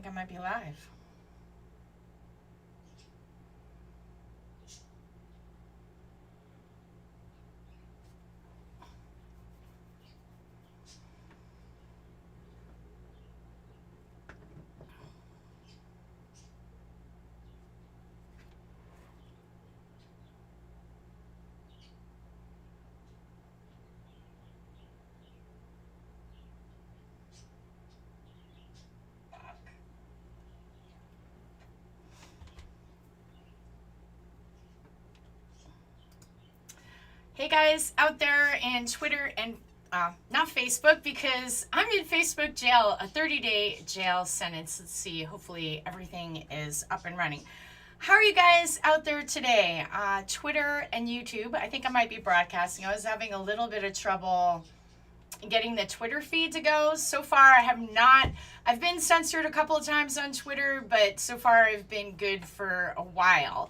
think I might be live. Hey guys out there in Twitter and not Facebook, because I'm in Facebook jail, a 30-day jail sentence. Let's see, hopefully everything is up and running. How are you guys out there today? Twitter and YouTube. I think I might be broadcasting. I was having a little bit of trouble getting the Twitter feed to go. So far I have not. I've been censored a couple of times on Twitter, but so far I've been good for a while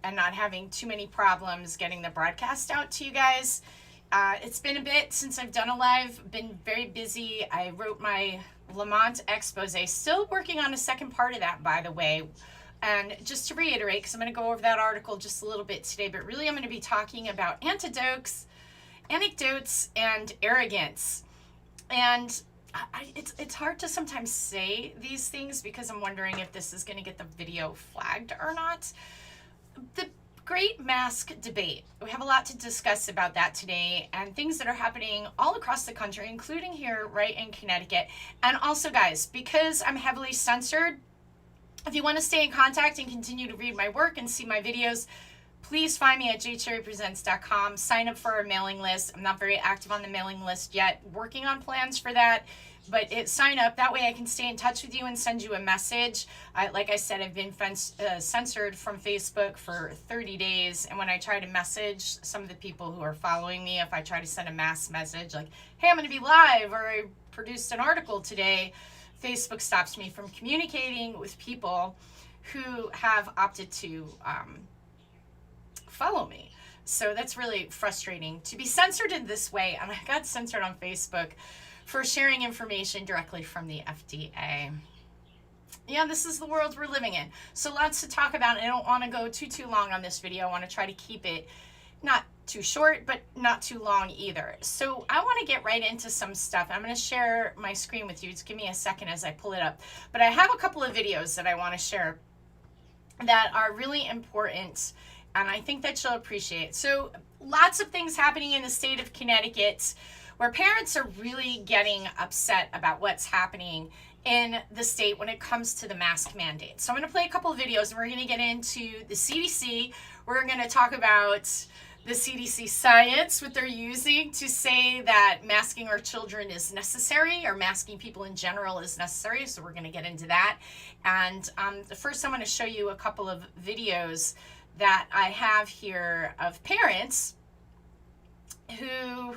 and not having too many problems getting the broadcast out to you guys. It's been a bit since I've done a live, been very busy. I wrote my Lamont expose, still working on a second part of that, by the way. And just to reiterate, because I'm going to go over that article just a little bit today, but really I'm going to be talking about anecdotes, and arrogance. And it's hard to sometimes say these things because I'm wondering if this is going to get the video flagged or not. The great mask debate. We have a lot to discuss about that today, and things that are happening all across the country, including here right in Connecticut. And also, guys, because I'm heavily censored, if you want to stay in contact and continue to read my work and see my videos, please find me at jcherrypresents.com. Sign up for our mailing list. I'm not very active on the mailing list yet. Working on plans for that. But sign up. That way I can stay in touch with you and send you a message. Like I said, I've been censored from Facebook for 30 days. And when I try to message some of the people who are following me, if I try to send a mass message like, hey, I'm going to be live, or I produced an article today, Facebook stops me from communicating with people who have opted to follow me. So that's really frustrating to be censored in this way. And I got censored on Facebook for sharing information directly from the FDA. Yeah, this is the world we're living in. So lots to talk about. I don't want to go too long on this video. I want to try to keep it not too short, but not too long either. So I want to get right into some stuff. I'm going to share my screen with you. Just give me a second as I pull it up. But I have a couple of videos that I want to share that are really important, and I think that you'll appreciate. So lots of things happening in the state of Connecticut where parents are really getting upset about what's happening in the state when it comes to the mask mandate. So I'm going to play a couple of videos, and we're going to get into the CDC. We're going to talk about the CDC science, what they're using to say that masking our children is necessary, or masking people in general is necessary. So we're going to get into that. And first I'm going to show you a couple of videos that I have here of parents who,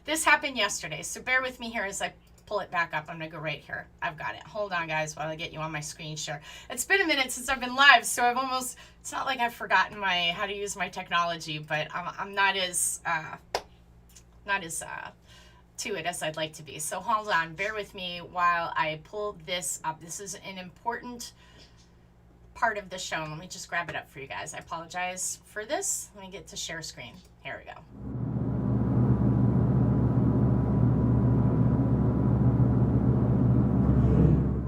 this happened yesterday. So bear with me here as I pull it back up. I'm going to go right here. I've got it. Hold on, guys, while I get you on my screen share. It's been a minute since I've been live, so I've almost, it's not like I've forgotten how to use my technology, but I'm not as to it as I'd like to be. So hold on, bear with me while I pull this up. This is an important part of the show. Let me just grab it up for you guys. I apologize for this. Let me get to share screen. Here we go.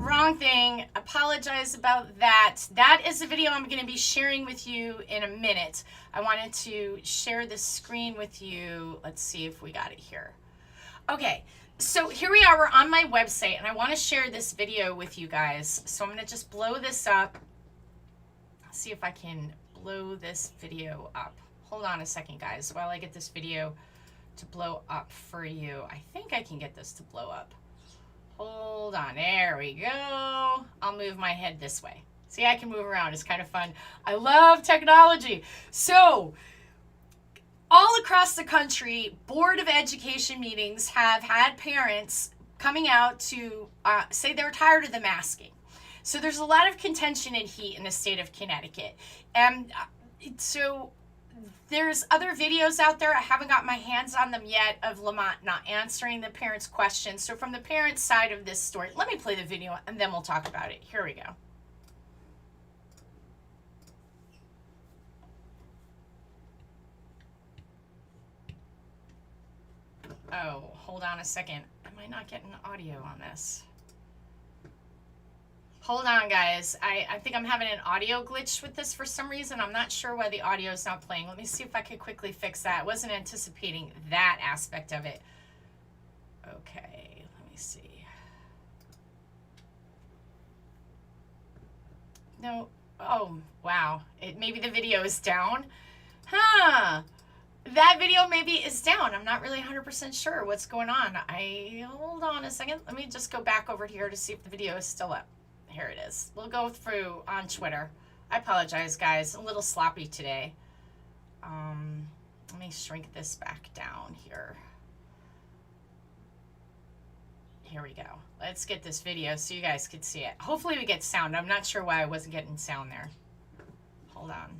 Wrong thing. Apologize about that. That is a video I'm going to be sharing with you in a minute. I wanted to share the screen with you. Let's see if we got it here. Okay, so here we are. We're on my website, and I want to share this video with you guys. So I'm going to just blow this up. See if I can blow this video up. Hold on a second, guys, while I get this video to blow up for you. I think I can get this to blow up. Hold on, there we go. I'll move my head this way. See, I can move around. It's kind of fun. I love technology. So, all across the country, Board of Education meetings have had parents coming out to say they're tired of the masking. So there's a lot of contention and heat in the state of Connecticut. And so There's other videos out there. I haven't got my hands on them yet of Lamont not answering the parents' questions. So from the parents' side of this story, let me play the video and then we'll talk about it. Here we go. Oh, hold on a second. Am I not getting audio on this? Hold on, guys. I think I'm having an audio glitch with this for some reason. I'm not sure why the audio is not playing. Let me see if I could quickly fix that. I wasn't anticipating that aspect of it. Okay, let me see. No. Oh, wow. Maybe the video is down. Huh. That video maybe is down. I'm not really 100% sure what's going on. Hold on a second. Let me just go back over here to see if the video is still up. Here it is. We'll go through on Twitter. I apologize, guys. A little sloppy today. Let me shrink this back down here. Here we go. Let's get this video so you guys could see it. Hopefully we get sound. I'm not sure why I wasn't getting sound there. Hold on.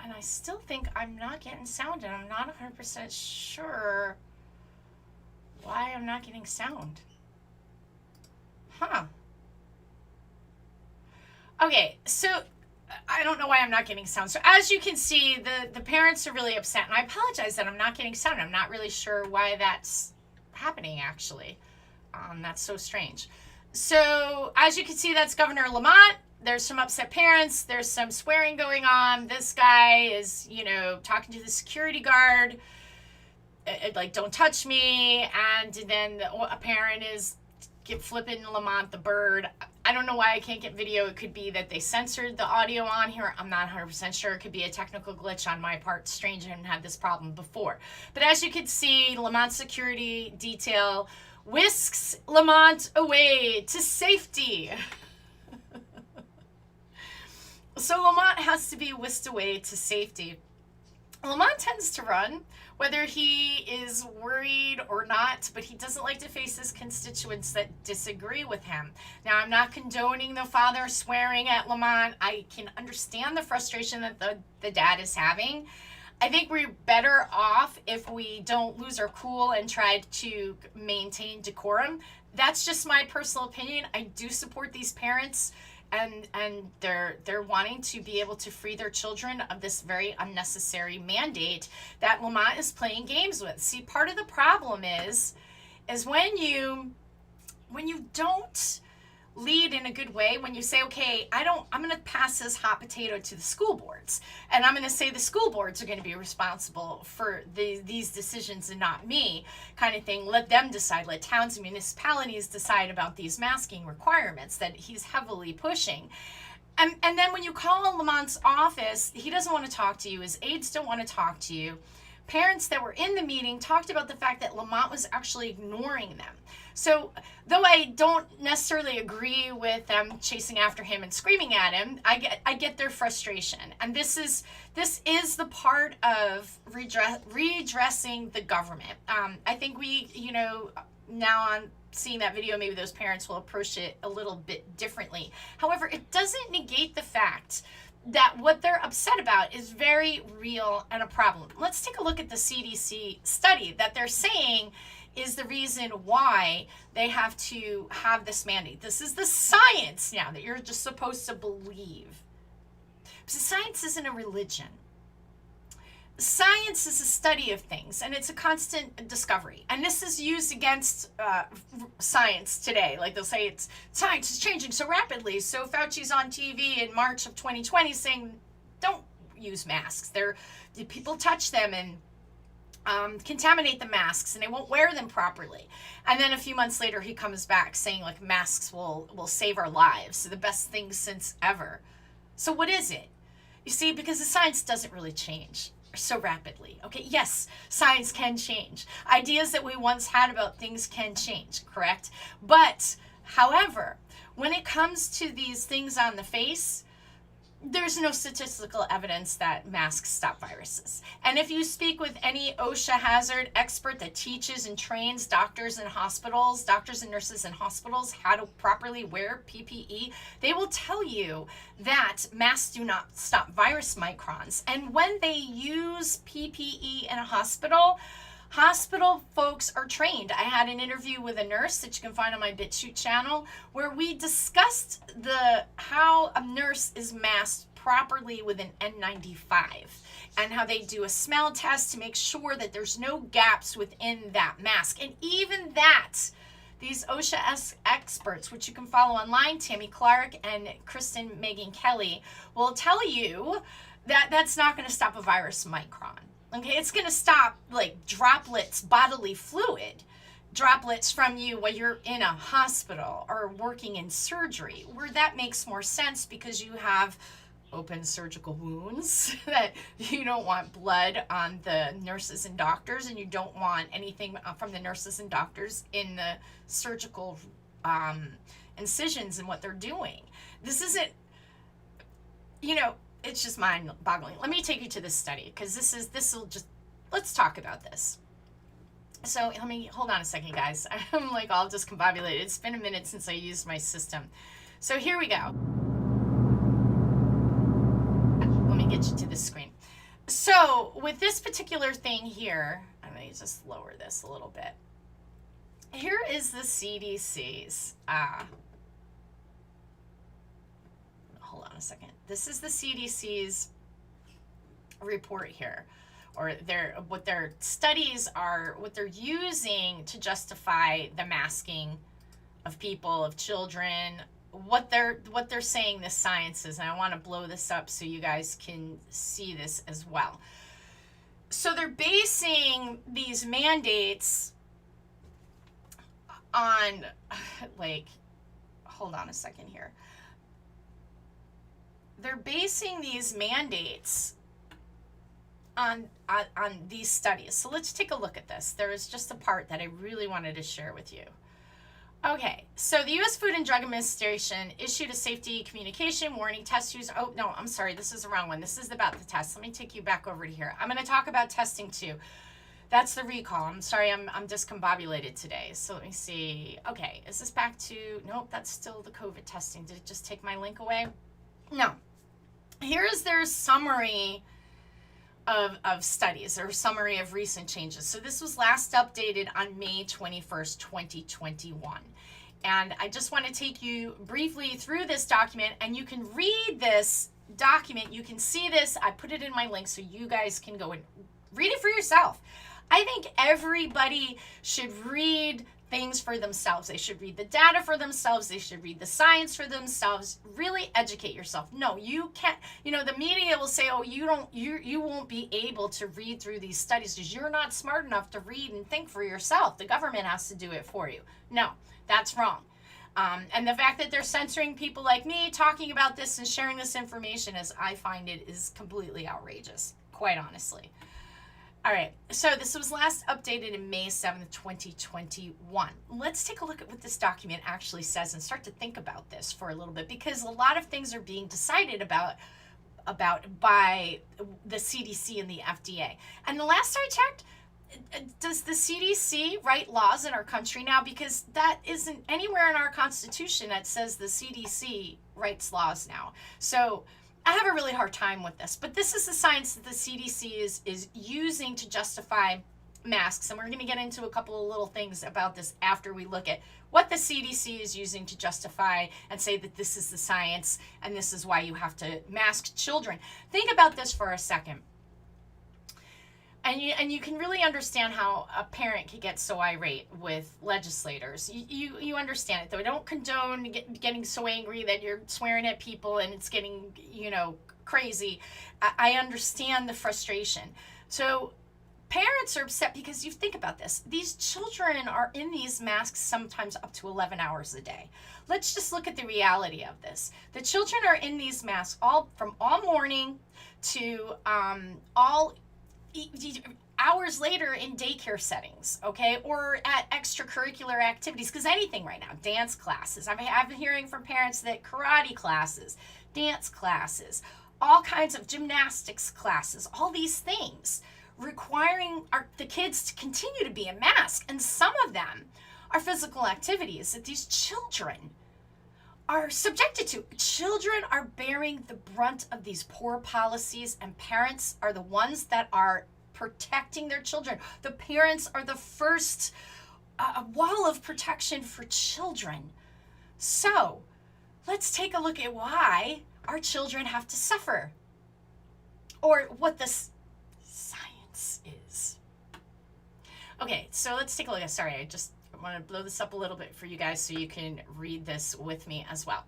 And I still think I'm not getting sound, and I'm not 100% sure why I'm not getting sound. Huh. Okay, so I don't know why I'm not getting sound. So as you can see, the parents are really upset, and I apologize that I'm not getting sound. I'm not really sure why that's happening, actually. That's so strange. So as you can see, that's Governor Lamont. There's some upset parents. There's some swearing going on. This guy is, you know, talking to the security guard, like, don't touch me. And then a parent is flipping Lamont the bird. I don't know why I can't get video. It could be that they censored the audio on here. I'm not 100% sure. It could be a technical glitch on my part. Strange, I haven't had this problem before. But as you can see, Lamont's security detail whisks Lamont away to safety. So Lamont has to be whisked away to safety. Lamont tends to run, whether he is worried or not, but he doesn't like to face his constituents that disagree with him. Now, I'm not condoning the father swearing at Lamont. I can understand the frustration that the dad is having. I think we're better off if we don't lose our cool and try to maintain decorum. That's just my personal opinion. I do support these parents, and they're wanting to be able to free their children of this very unnecessary mandate that Lamont is playing games with. See, part of the problem is when you don't lead in a good way, when you say, okay, I'm going to pass this hot potato to the school boards, and I'm going to say the school boards are going to be responsible for these decisions and not me, kind of thing. Let them decide. Let towns and municipalities decide about these masking requirements that he's heavily pushing. And then when you call Lamont's office, he doesn't want to talk to you. His aides don't want to talk to you. Parents that were in the meeting talked about the fact that Lamont was actually ignoring them. So though I don't necessarily agree with them chasing after him and screaming at him, I get their frustration. And this is the part of redressing the government. I think we, now on seeing that video, maybe those parents will approach it a little bit differently. However, it doesn't negate the fact that what they're upset about is very real and a problem. Let's take a look at the CDC study that they're saying is the reason why they have to have this mandate. This is the science now that you're just supposed to believe. Because science isn't a religion. Science is a study of things, and it's a constant discovery. And this is used against science today. Like they'll say science is changing so rapidly. So Fauci's on TV in March of 2020 saying, don't use masks. People touch them and contaminate the masks, and they won't wear them properly. And then a few months later, he comes back saying like masks will save our lives. So the best thing since ever. So what is it? You see, because the science doesn't really change so rapidly. Okay, yes, science can change. Ideas that we once had about things can change, correct? But, however, when it comes to these things on the face, there's no statistical evidence that masks stop viruses. And if you speak with any OSHA hazard expert that teaches and trains doctors and nurses in hospitals how to properly wear PPE, they will tell you that masks do not stop virus microns. And when they use PPE in a hospital folks are trained. I had an interview with a nurse that you can find on my BitChute channel where we discussed how a nurse is masked properly with an N95 and how they do a smell test to make sure that there's no gaps within that mask. And even that, these OSHA experts, which you can follow online, Tammy Clark and Kristen Megan Kelly, will tell you that that's not going to stop a virus micron. Okay, it's going to stop like droplets, bodily fluid, droplets from you while you're in a hospital or working in surgery, where that makes more sense because you have open surgical wounds that you don't want blood on the nurses and doctors, and you don't want anything from the nurses and doctors in the surgical incisions and what they're doing. This isn't, it's just mind-boggling. Let me take you to this study because let's talk about this. So hold on a second, guys. I'm like all discombobulated. It's been a minute since I used my system. So here we go. Let me get you to the screen. So with this particular thing here, I'm going to just lower this a little bit. Here is the CDC's. Hold on a second. This is the CDC's report here, or what their studies are, what they're using to justify the masking of people, of children, what they're saying the science is. And I want to blow this up so you guys can see this as well. So they're basing these mandates on, hold on a second here. They're basing these mandates on these studies. So let's take a look at this. There is just a part that I really wanted to share with you. Okay, so the U.S. Food and Drug Administration issued a safety communication warning test use. Oh, no, I'm sorry. This is the wrong one. This is about the test. Let me take you back over to here. I'm going to talk about testing too. That's the recall. I'm sorry, I'm discombobulated today. So let me see. Okay, is this back to, nope, that's still the COVID testing. Did it just take my link away? No. Here is their summary of studies, or summary of recent changes. So this was last updated on May 21st, 2021. And I just want to take you briefly through this document, and you can read this document. You can see this. I put it in my link so you guys can go and read it for yourself. I think everybody should read things for themselves. They should read the data for themselves. They should read the science for themselves. Really educate yourself. No, you can't. The media will say, "Oh, you won't be able to read through these studies because you're not smart enough to read and think for yourself. The government has to do it for you." No, that's wrong. And the fact that they're censoring people like me talking about this and sharing this information, as I find it, is completely outrageous, quite honestly. All right, so this was last updated in May 7th, 2021. Let's take a look at what this document actually says and start to think about this for a little bit, because a lot of things are being decided about by the CDC and the FDA. And the last I checked, does the CDC write laws in our country now? Because that isn't anywhere in our Constitution that says the CDC writes laws now. So I have a really hard time with this, but this is the science that the CDC is using to justify masks, and we're going to get into a couple of little things about this after we look at what the CDC is using to justify and say that this is the science and this is why you have to mask children. Think about this for a second. And you can really understand how a parent could get so irate with legislators. You understand it, though. I don't condone getting so angry that you're swearing at people and it's getting, crazy. I understand the frustration. So parents are upset because you think about this. These children are in these masks sometimes up to 11 hours a day. Let's just look at the reality of this. The children are in these masks from all morning to all hours later in daycare settings, okay, or at extracurricular activities, because anything right now, dance classes. I've been hearing from parents that karate classes, dance classes, all kinds of gymnastics classes, all these things requiring the kids to continue to be in mask. And some of them are physical activities that these children are subjected to. Children are bearing the brunt of these poor policies, and parents are the ones that are protecting their children. The parents are the first wall of protection for children. So let's take a look at why our children have to suffer, or what this science is. Okay, so let's take a look. Sorry, I want to blow this up a little bit for you guys so you can read this with me as well.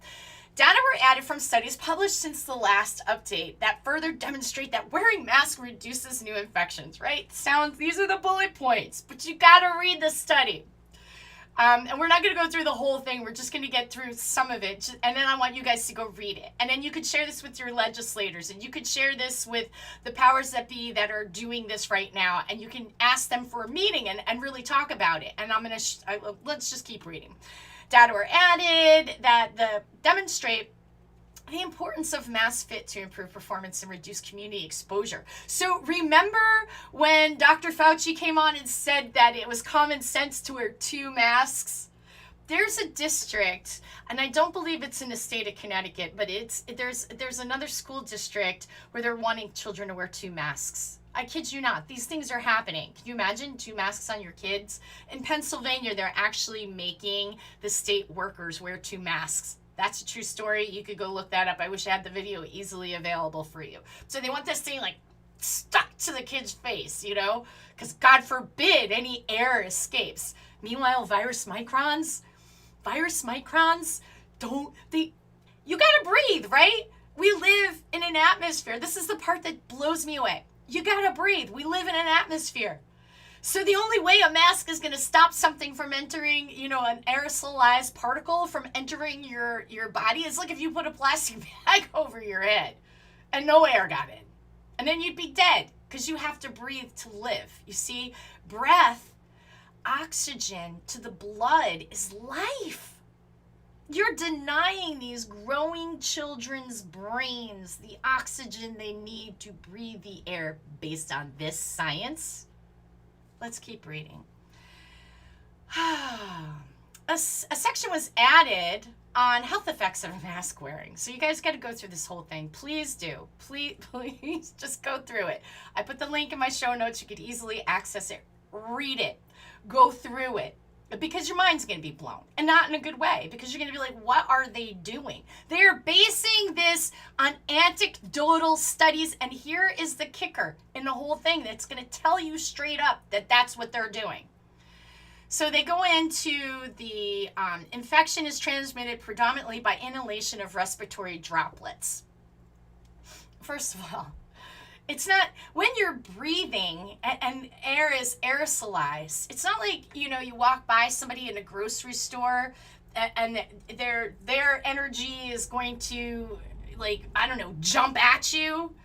Data were added from studies published since the last update that further demonstrate that wearing masks reduces new infections, right? These are the bullet points, but you got to read the study. And we're not going to go through the whole thing. We're just going to get through some of it. And then I want you guys to go read it. And then you could share this with your legislators. And you could share this with the powers that be that are doing this right now. And you can ask them for a meeting and really talk about it. And let's just keep reading. Data were added that demonstrate the importance of mask fit to improve performance and reduce community exposure. So remember when Dr. Fauci came on and said that it was common sense to wear 2 masks? There's a district, and I don't believe it's in the state of Connecticut, but there's another school district where they're wanting children to wear 2 masks. I kid you not. These things are happening. Can you imagine 2 masks on your kids? In Pennsylvania, they're actually making the state workers wear 2 masks. That's a true story. You could go look that up. I wish I had the video easily available for you. So they want this thing like stuck to the kid's face, you know, because God forbid any air escapes. Meanwhile, virus microns, you gotta breathe, right? We live in an atmosphere. This is the part that blows me away. You gotta breathe. We live in an atmosphere. So the only way a mask is going to stop something from entering, an aerosolized particle from entering your body is like if you put a plastic bag over your head and no air got in. And then you'd be dead because you have to breathe to live. You see, breath, oxygen to the blood is life. You're denying these growing children's brains the oxygen they need to breathe the air based on this science. Let's keep reading. A section was added on health effects of mask wearing. So you guys got to go through this whole thing. Please do. Please just go through it. I put the link in my show notes. You could easily access it. Read it. Go through it. Because your mind's going to be blown. And not in a good way. Because you're going to be like, what are they doing? They're basing this on anecdotal studies. And here is the kicker in the whole thing that's going to tell you straight up that that's what they're doing. So they go into the infection is transmitted predominantly by inhalation of respiratory droplets. First of all, it's not, when you're breathing and air is aerosolized, it's not like, you walk by somebody in a grocery store and their energy is going to, jump at you.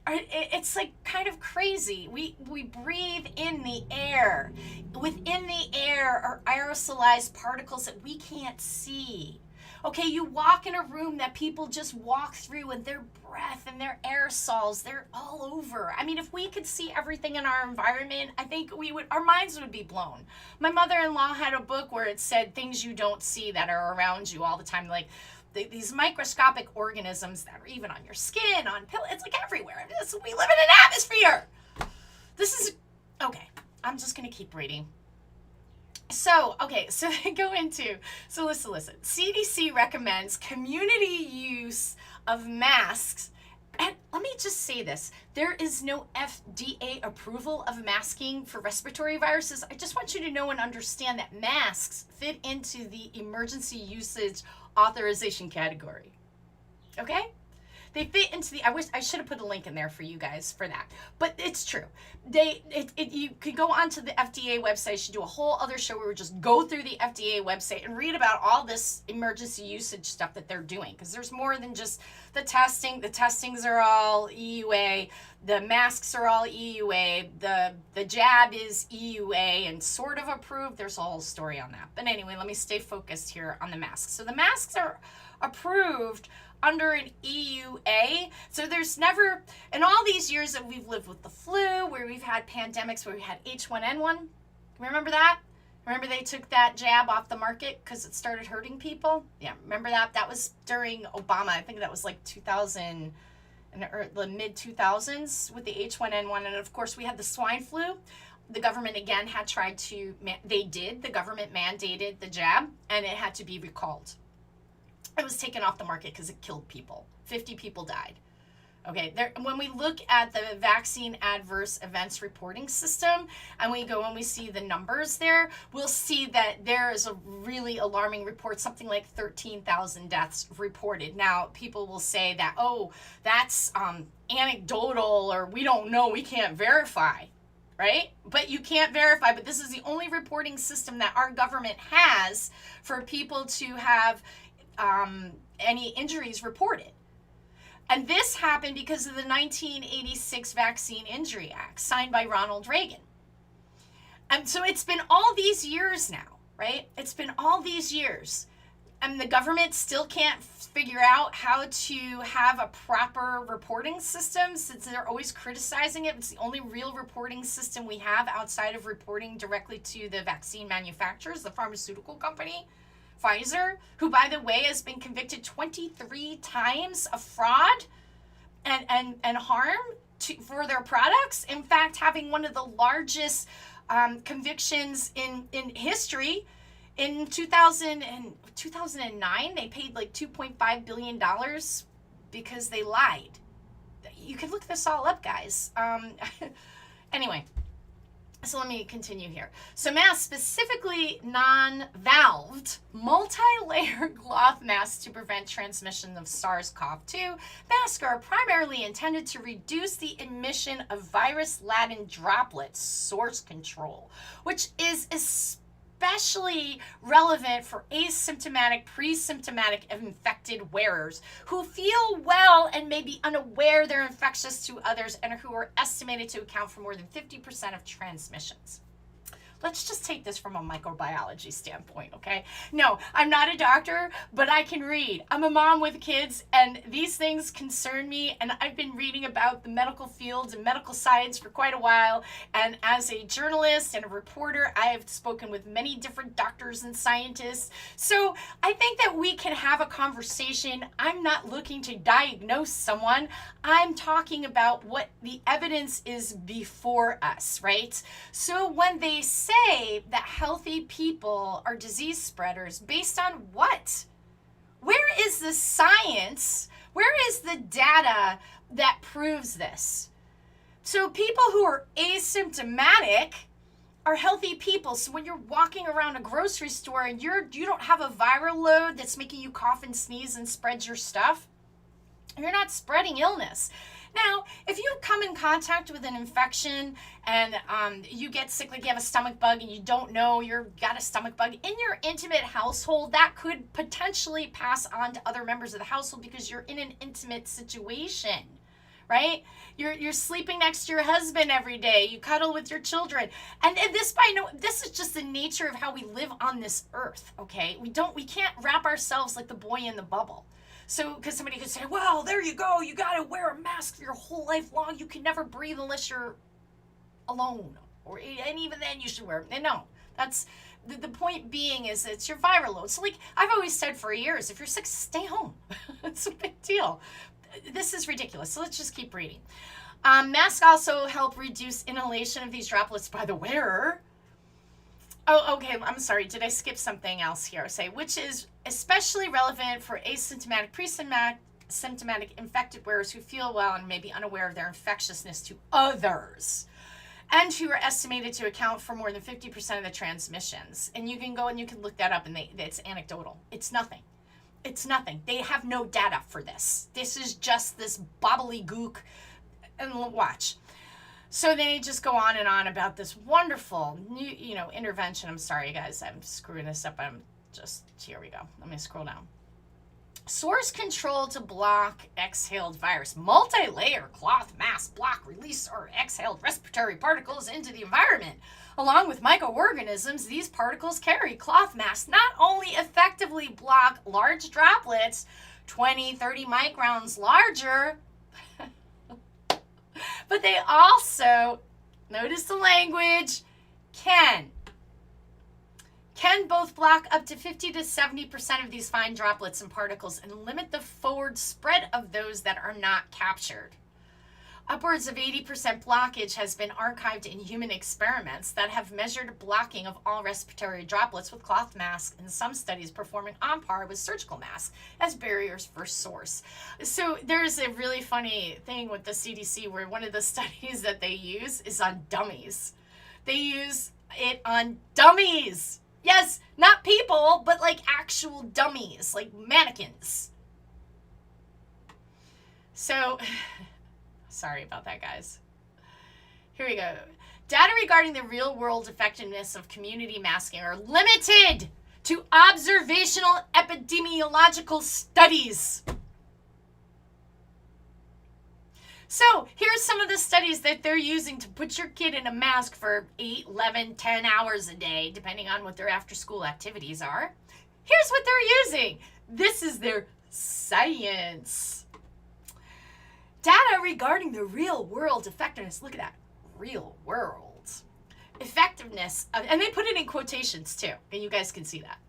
It's like kind of crazy. We breathe in the air. Within the air are aerosolized particles that we can't see. Okay, you walk in a room that people just walk through and their breath and their aerosols, they're all over. I mean, if we could see everything in our environment, I think our minds would be blown. My mother-in-law had a book where it said things you don't see that are around you all the time, like these microscopic organisms that are even on your skin, on pillows, it's like everywhere. We live in an atmosphere. Okay, I'm just going to keep reading. So they go into, listen. CDC recommends community use of masks. And let me just say this. There is no FDA approval of masking for respiratory viruses. I just want you to know and understand that masks fit into the emergency usage authorization category. Okay? They fit into the, I wish I should have put a link in there for you guys for that, but it's true. You could go onto the FDA website. I should do a whole other show where we just go through the FDA website and read about all this emergency usage stuff that they're doing, because there's more than just the testing. The testings are all EUA, the masks are all EUA, the jab is EUA and sort of approved. There's a whole story on that. But anyway, let me stay focused here on the masks. So the masks are approved under an EUA. So there's never, in all these years that we've lived with the flu, where we've had pandemics, where we had H1N1, remember that? Remember they took that jab off the market because it started hurting people? Yeah, remember that? That was during Obama. I think that was like 2000, the mid 2000s with the H1N1. And of course we had the swine flu. The government again had tried to, the government mandated the jab and it had to be recalled. It was taken off the market because it killed people. 50 people died. Okay, when we look at the vaccine adverse events reporting system and we see the numbers there, we'll see that there is a really alarming report, something like 13,000 deaths reported. Now, people will say that, oh, that's anecdotal, or we don't know, we can't verify, right? But you can't verify, but this is the only reporting system that our government has for people to have any injuries reported. And this happened because of the 1986 Vaccine Injury Act signed by Ronald Reagan. And so it's been all these years now, right? It's been all these years. And the government still can't figure out how to have a proper reporting system, since they're always criticizing it. It's the only real reporting system we have outside of reporting directly to the vaccine manufacturers, the pharmaceutical company. Pfizer, who, by the way, has been convicted 23 times of fraud and harm for their products. In fact, having one of the largest convictions in history. In 2009, they paid like $2.5 billion because they lied. You can look this all up, guys. Anyway. So let me continue here. So masks, specifically non-valved, multi-layer cloth masks to prevent transmission of SARS-CoV-2. Masks are primarily intended to reduce the emission of virus-laden droplets, source control, which is especially relevant for asymptomatic, pre-symptomatic infected wearers who feel well and may be unaware they're infectious to others, and who are estimated to account for more than 50% of transmissions. Let's just take this from a microbiology standpoint, okay? No, I'm not a doctor, but I can read. I'm a mom with kids, and these things concern me, and I've been reading about the medical fields and medical science for quite a while, and as a journalist and a reporter, I have spoken with many different doctors and scientists, so I think that we can have a conversation. I'm not looking to diagnose someone. I'm talking about what the evidence is before us, right? So when they say that healthy people are disease spreaders, based on what? Where is the science? Where is the data that proves this? So people who are asymptomatic are healthy people. So when you're walking around a grocery store and you don't have a viral load that's making you cough and sneeze and spread your stuff, you're not spreading illness. Now, if you come in contact with an infection and you get sick, like you have a stomach bug and you don't know you've got a stomach bug in your intimate household, that could potentially pass on to other members of the household because you're in an intimate situation, right? You're sleeping next to your husband every day. You cuddle with your children. And this is just the nature of how we live on this earth, okay? We can't wrap ourselves like the boy in the bubble. So, because somebody could say, well, there you go, you got to wear a mask for your whole life long. You can never breathe unless you're alone. And even then you should wear it. And no, that's, the point being is it's your viral load. So like I've always said for years, if you're sick, stay home. It's a big deal. This is ridiculous. So let's just keep reading. Masks also help reduce inhalation of these droplets by the wearer. Oh, okay. I'm sorry. Did I skip something else here? Which is especially relevant for asymptomatic, pre-symptomatic infected wearers who feel well and may be unaware of their infectiousness to others, and who are estimated to account for more than 50% of the transmissions. And you can go and you can look that up, and it's anecdotal. It's nothing. It's nothing. They have no data for this. This is just this bobbly gook. And watch. So they just go on and on about this wonderful new, intervention. I'm sorry, guys. I'm screwing this up. Here we go. Let me scroll down. Source control to block exhaled virus. Multi-layer cloth mask block release or exhaled respiratory particles into the environment. Along with microorganisms these particles carry, cloth masks not only effectively block large droplets, 20, 30 microns larger, but they also, notice the language, can both block up to 50 to 70% of these fine droplets and particles and limit the forward spread of those that are not captured. Upwards of 80% blockage has been archived in human experiments that have measured blocking of all respiratory droplets with cloth masks, and some studies performing on par with surgical masks as barriers for source. So there's a really funny thing with the CDC where one of the studies that they use is on dummies. They use it on dummies. Yes, not people, but like actual dummies, like mannequins. So... sorry about that, guys. Here we go. Data regarding the real-world effectiveness of community masking are limited to observational epidemiological studies. So here's some of the studies that they're using to put your kid in a mask for 8, 11, 10 hours a day, depending on what their after-school activities are. Here's what they're using. This is their science. Data regarding the real-world effectiveness. Look at that. Real-world effectiveness. And they put it in quotations, too. And you guys can see that.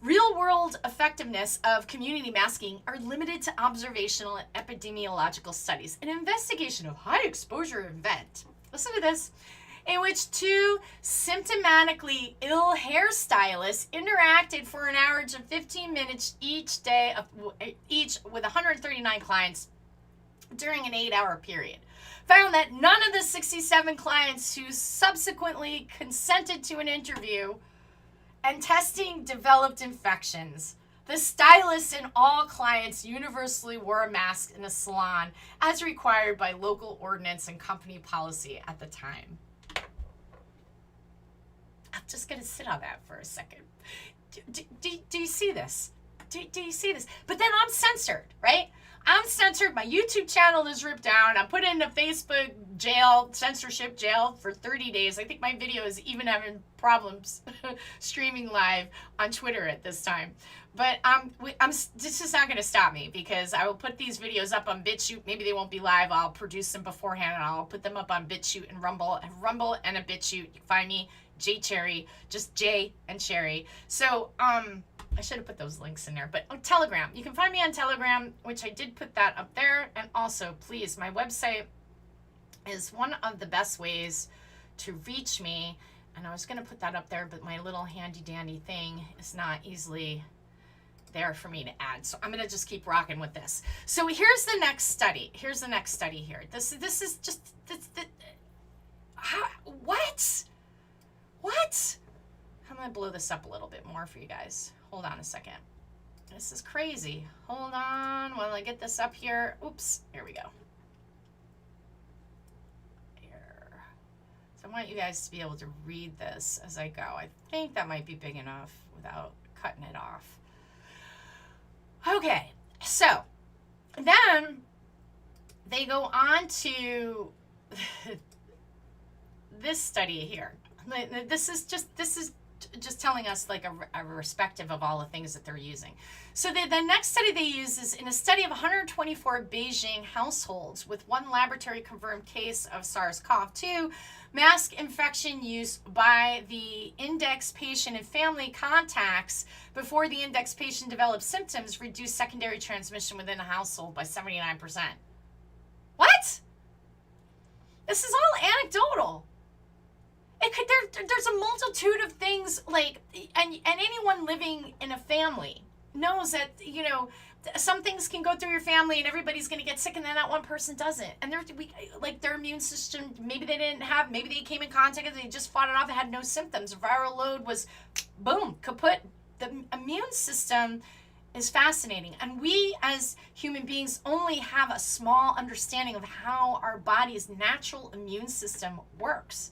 Real-world effectiveness of community masking are limited to observational and epidemiological studies. An investigation of high-exposure event. Listen to this. In which 2 symptomatically ill hairstylists interacted for an average of 15 minutes each day, each with 139 clients, during an 8-hour period, found that none of the 67 clients who subsequently consented to an interview and testing developed infections. The stylists and all clients universally wore a mask in a salon as required by local ordinance and company policy at the time. I'm just going to sit on that for a second. Do you see this? Do you see this? But then I'm censored, right? I'm censored. My YouTube channel is ripped down. I'm put into Facebook jail, censorship jail for 30 days. I think my video is even having problems streaming live on Twitter at this time. But this is not going to stop me because I will put these videos up on BitChute. Maybe they won't be live. I'll produce them beforehand and I'll put them up on BitChute and Rumble. Rumble and a BitChute. You can find me, J Cherry, just J and Cherry. So, I should have put those links in there, but Telegram. You can find me on Telegram, which I did put that up there. And also, please, my website is one of the best ways to reach me. And I was going to put that up there, but my little handy-dandy thing is not easily there for me to add. So I'm going to just keep rocking with this. So here's the next study. Here's the next study here. This is just... What? What? I'm going to blow this up a little bit more for you guys. Hold on a second. This is crazy. Hold on while I get this up here. Oops. Here we go. Here. So I want you guys to be able to read this as I go. I think that might be big enough without cutting it off. Okay. So then they go on to this study here. This is just telling us like a respective of all the things that they're using. So the next study they use is in a study of 124 Beijing households with 1 laboratory confirmed case of SARS-CoV-2, mask infection use by the index patient and family contacts before the index patient developed symptoms reduced secondary transmission within the household by 79%. What? This is all anecdotal. There's a multitude of things like, and anyone living in a family knows that, you know, some things can go through your family and everybody's going to get sick and then that one person doesn't. And their immune system, maybe they didn't have, maybe they came in contact with it, they just fought it off, it had no symptoms. Viral load was, boom, kaput. The immune system is fascinating. And we as human beings only have a small understanding of how our body's natural immune system works.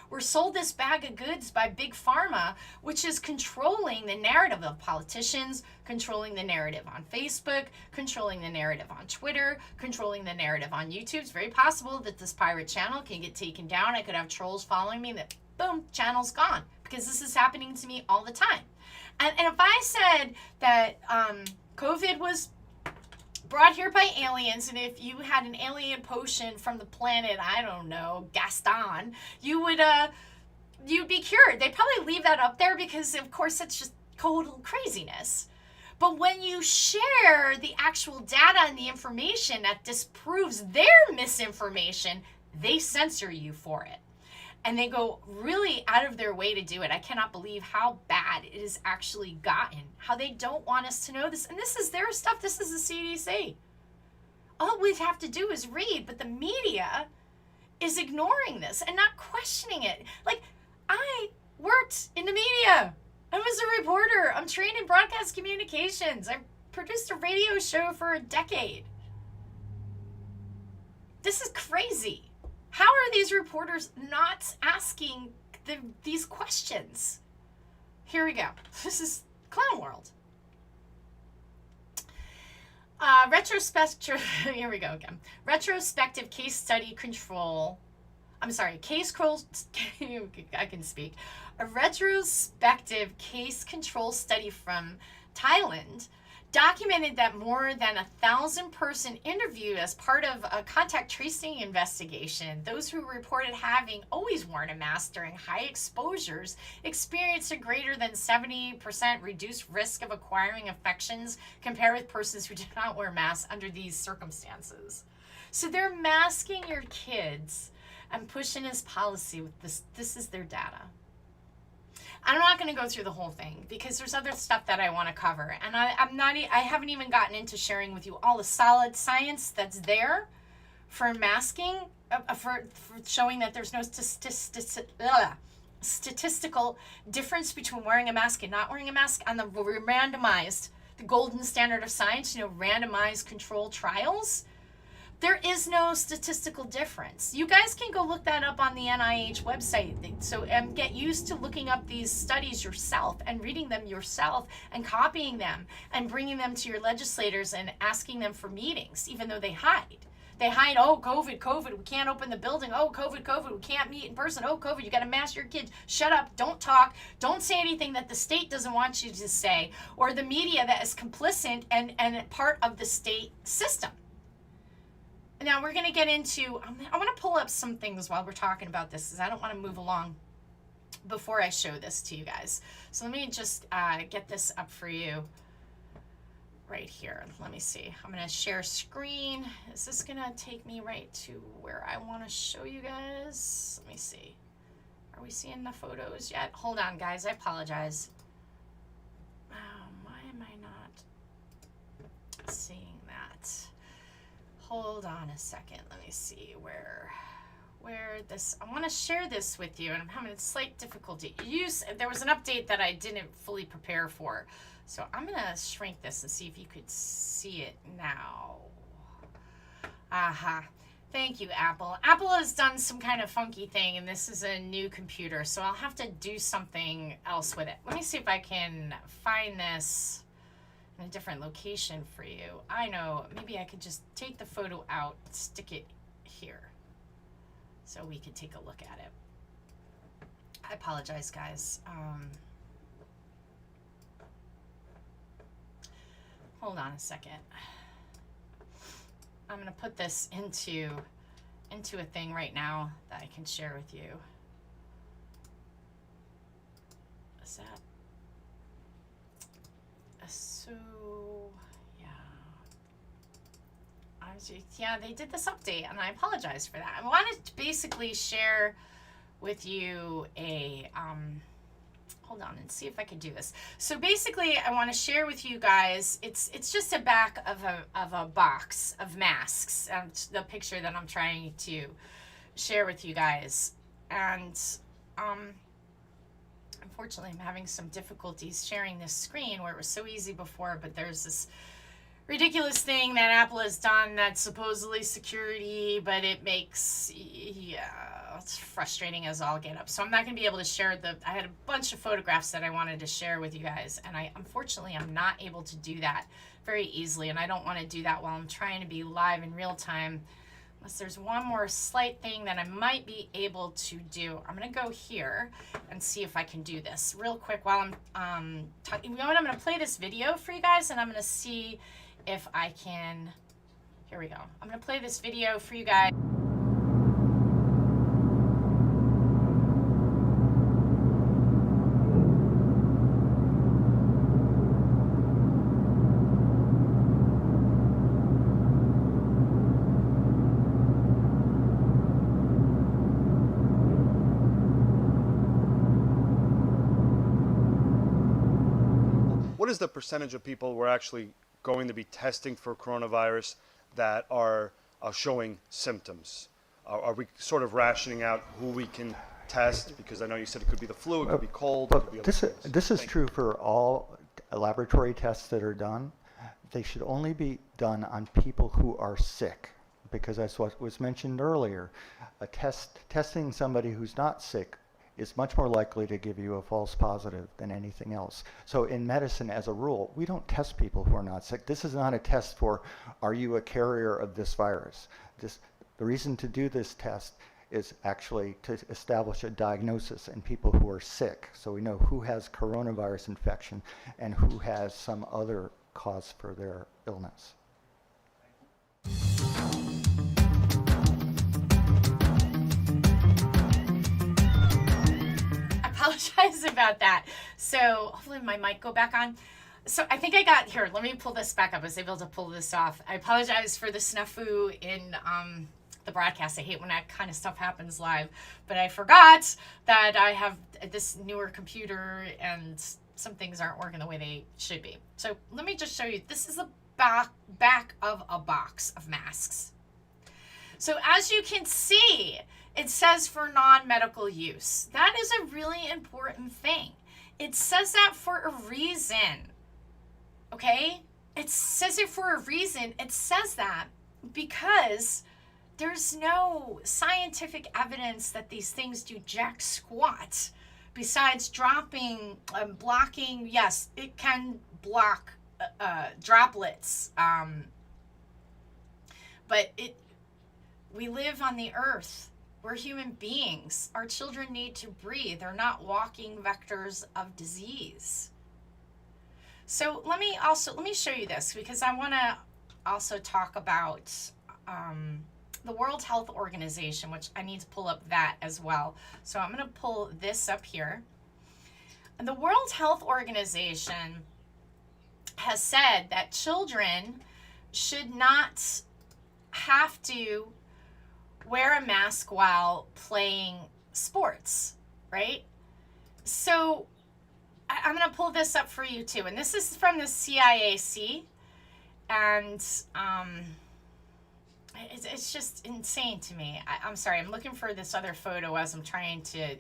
We're sold this bag of goods by big pharma, which is controlling the narrative of politicians, controlling the narrative on Facebook, controlling the narrative on Twitter, controlling the narrative on YouTube. It's very possible that this pirate channel can get taken down. I could have trolls following me that, boom, channel's gone, because this is happening to me all the time. And if I said that COVID was brought here by aliens, and if you had an alien potion from the planet, I don't know, Gaston, you'd be cured. They'd probably leave that up there because, of course, that's just total craziness. But when you share the actual data and the information that disproves their misinformation, they censor you for it. And they go really out of their way to do it. I cannot believe how bad it has actually gotten. How they don't want us to know this. And this is their stuff. This is the CDC. All we have to do is read. But the media is ignoring this and not questioning it. Like, I worked in the media. I was a reporter. I'm trained in broadcast communications. I produced a radio show for a decade. This is crazy. How are these reporters not asking these questions? Here we go. This is clown world. Here we go again. Retrospective case study control. I'm sorry, I can speak. A retrospective case control study from Thailand documented that more than 1,000-person interview as part of a contact tracing investigation, those who reported having always worn a mask during high exposures experienced a greater than 70% reduced risk of acquiring infections compared with persons who did not wear masks under these circumstances. So they're masking your kids and pushing this policy with this. This is their data. I'm not going to go through the whole thing because there's other stuff that I want to cover. And I haven't even gotten into sharing with you all the solid science that's there for masking, for showing that there's no statistical difference between wearing a mask and not wearing a mask on the randomized, the golden standard of science, randomized controlled trials. There is no statistical difference. You guys can go look that up on the NIH website. So get used to looking up these studies yourself and reading them yourself and copying them and bringing them to your legislators and asking them for meetings, even though they hide. They hide, oh, COVID, we can't open the building. Oh, COVID, we can't meet in person. Oh, COVID, you got to mask your kids. Shut up, don't talk. Don't say anything that the state doesn't want you to say, or the media that is complicit and part of the state system. Now we're going to get into, I want to pull up some things while we're talking about this because I don't want to move along before I show this to you guys. So let me just get this up for you right here. Let me see. I'm going to share screen. Is this going to take me right to where I want to show you guys? Let me see. Are we seeing the photos yet? Hold on, guys. I apologize. Why am I not seeing that? Hold on a second. Let me see where this. I want to share this with you, and I'm having a slight difficulty. There was an update that I didn't fully prepare for, so I'm gonna shrink this and see if you could see it now. Aha. Thank you, Apple. Apple has done some kind of funky thing, and this is a new computer, so I'll have to do something else with it. Let me see if I can find this in a different location for you. I know, maybe I could just take the photo out, stick it here, so we could take a look at it. I apologize, guys. Hold on a second. I'm gonna put this into a thing right now that I can share with you. Is that? So yeah, they did this update, and I apologize for that. I wanted to basically share with you a hold on and see if I could do this. So basically, I want to share with you guys. It's just a back of a box of masks. The picture that I'm trying to share with you guys, and Unfortunately, I'm having some difficulties sharing this screen where it was so easy before, but there's this ridiculous thing that Apple has done that's supposedly security, but it makes, yeah, it's frustrating as all get up. So I'm not going to be able to share I had a bunch of photographs that I wanted to share with you guys, and unfortunately, I'm not able to do that very easily, and I don't want to do that while I'm trying to be live in real time, unless there's one more slight thing that I might be able to do. I'm going to go here and see if I can do this real quick while I'm talking. You know what? I'm going to play this video for you guys, and I'm going to see if I can. Here we go. I'm going to play this video for you guys. What is the percentage of people we're actually going to be testing for coronavirus that are showing symptoms? Are we sort of rationing out who we can test? Because I know you said it could be the flu, it could be cold. Well, this is true for all laboratory tests that are done. They should only be done on people who are sick, because that's what was mentioned earlier. Testing somebody who's not sick is much more likely to give you a false positive than anything else. So in medicine, as a rule, we don't test people who are not sick. This is not a test for, are you a carrier of this virus? The reason to do this test is actually to establish a diagnosis in people who are sick. So we know who has coronavirus infection and who has some other cause for their illness. Apologize about that. So hopefully my mic go back on. So I think I got here. Let me pull this back up. I was able to pull this off. I apologize for the snafu in the broadcast. I hate when that kind of stuff happens live, but I forgot that I have this newer computer and some things aren't working the way they should be. So let me just show you. This is the back of a box of masks. So as you can see, it says for non-medical use. That is a really important thing. It says that for a reason, okay? It says it for a reason. It says that because there's no scientific evidence that these things do jack squat besides blocking. Yes, it can block droplets, but we live on the earth. We're human beings. Our children need to breathe. They're not walking vectors of disease. So let me show you this, because I want to also talk about the World Health Organization, which I need to pull up that as well. So I'm going to pull this up here. And the World Health Organization has said that children should not have to wear a mask while playing sports, right? So I'm going to pull this up for you too. And this is from the CIAC. And it's just insane to me. I'm sorry, I'm looking for this other photo as I'm trying to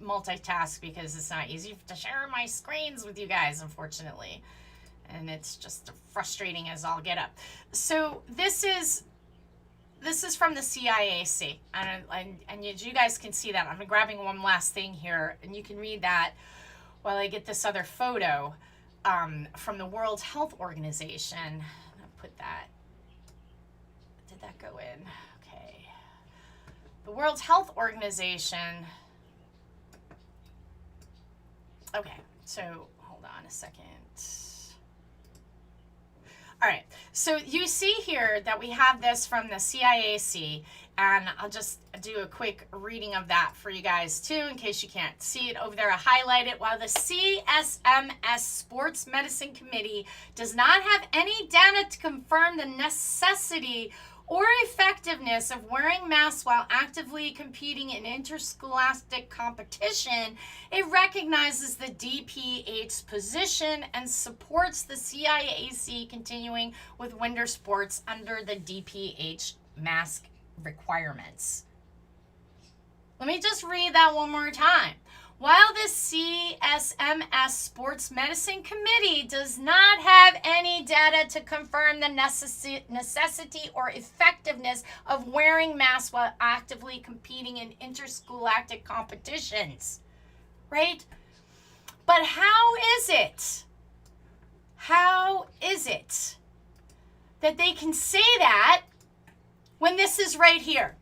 multitask, because it's not easy to share my screens with you guys, unfortunately. And it's just frustrating as all get up. So this is from the CIAC, and you guys can see that. I'm grabbing one last thing here, and you can read that while I get this other photo from the World Health Organization. I'm gonna put that. Did that go in? Okay. The World Health Organization. Okay, so hold on a second. All right, so you see here that we have this from the CIAC, and I'll just do a quick reading of that for you guys too, in case you can't see it over there. I highlight it. While the CSMS Sports Medicine Committee does not have any data to confirm the necessity or effectiveness of wearing masks while actively competing in interscholastic competition, it recognizes the DPH's position and supports the CIAC continuing with winter sports under the DPH mask requirements. Let me just read that one more time. While the CSMS Sports Medicine Committee does not have any data to confirm the necessity or effectiveness of wearing masks while actively competing in interscholastic competitions, right? But how is it that they can say that when this is right here?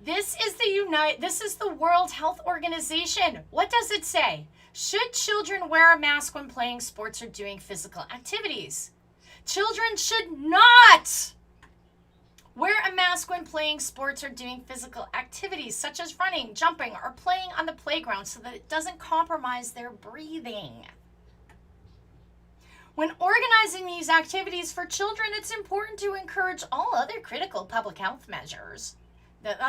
This is the World Health Organization. What does it say? Should children wear a mask when playing sports or doing physical activities? Children should not wear a mask when playing sports or doing physical activities such as running, jumping, or playing on the playground so that it doesn't compromise their breathing. When organizing these activities for children, it's important to encourage all other critical public health measures.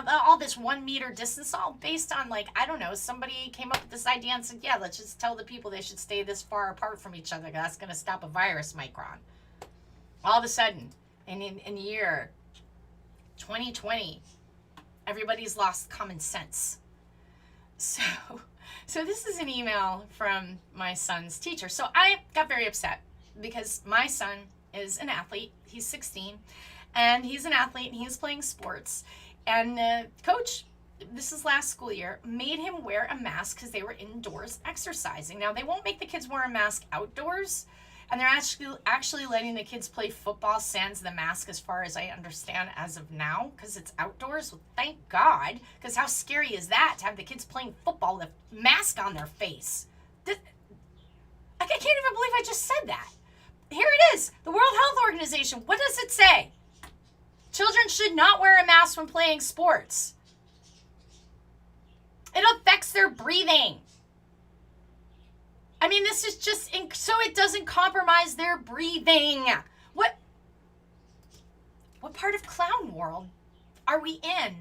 All this 1 meter distance, all based on, like, I don't know, somebody came up with this idea and said, yeah, let's just tell the people they should stay this far apart from each other. That's going to stop a virus, Micron. All of a sudden, in the year 2020, everybody's lost common sense. So this is an email from my son's teacher. So I got very upset because my son is an athlete. He's 16, and he's an athlete, and he's playing sports. And coach, this is last school year, made him wear a mask because they were indoors exercising. Now, they won't make the kids wear a mask outdoors, and they're actually letting the kids play football sans the mask, as far as I understand, as of now, because it's outdoors. Well, thank God, because how scary is that to have the kids playing football with a mask on their face? I can't even believe I just said that. Here it is, the World Health Organization. What does it say? Children should not wear a mask when playing sports. It affects their breathing. I mean, this is just so it doesn't compromise their breathing. What part of clown world are we in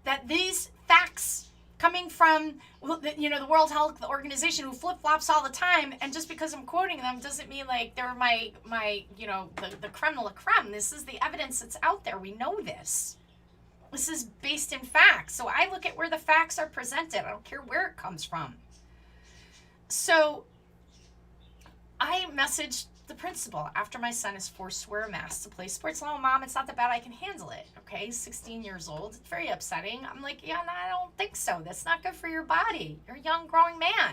that these facts coming from, the World Health Organization, who flip-flops all the time, and just because I'm quoting them doesn't mean like they're my the creme de la creme. This is the evidence that's out there. We know this. This is based in facts. So I look at where the facts are presented. I don't care where it comes from. So I messaged the principal after my son is forced to wear a mask to play sports. Oh, Mom, it's not that bad. I can handle it. Okay, he's 16 years old. It's very upsetting. I'm like, yeah, no, I don't think so. That's not good for your body. You're a young, growing man.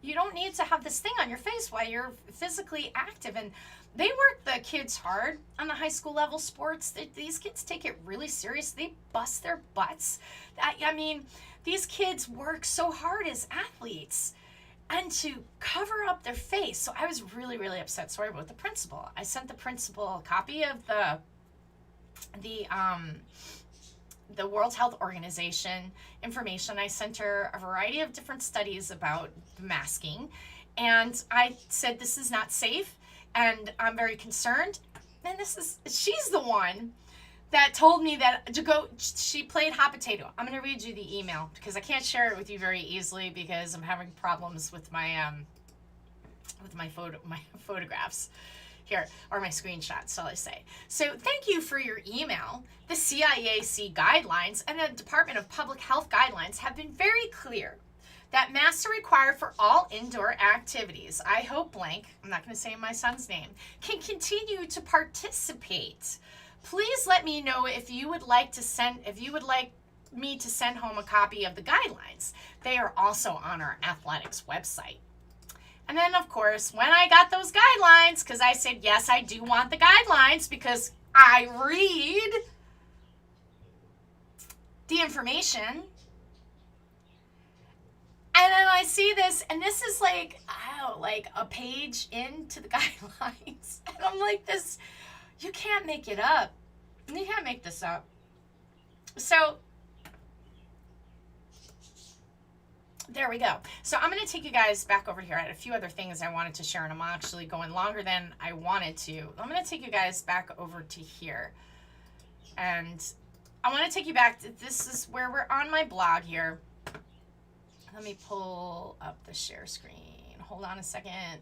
You don't need to have this thing on your face while you're physically active. And they work the kids hard on the high school level sports. These kids take it really serious. They bust their butts. I mean, these kids work so hard as athletes. And to cover up their face. So I was really, really upset. So I wrote the principal. I sent the principal a copy of the World Health Organization information. I sent her a variety of different studies about masking. And I said, this is not safe. And I'm very concerned. And she's the one that told me that she played hot potato. I'm going to read you the email because I can't share it with you very easily because I'm having problems with my photographs here, or my screenshots, shall I say. So thank you for your email. The CIAC guidelines and the Department of Public Health guidelines have been very clear that masks are required for all indoor activities. I hope blank, I'm not going to say my son's name, can continue to participate. Please let me know if you would like me to send home a copy of the guidelines. They are also on our athletics website. And then, of course, when I got those guidelines, because I said, yes, I do want the guidelines because I read the information. And then I see this, and this is like a page into the guidelines. And I'm like, you can't make it up. You can't make this up. So, there we go. So I'm going to take you guys back over here. I had a few other things I wanted to share, and I'm actually going longer than I wanted to. I'm going to take you guys back over to here. And I want to take you back to, this is where we're on my blog here. Let me pull up the share screen. Hold on a second.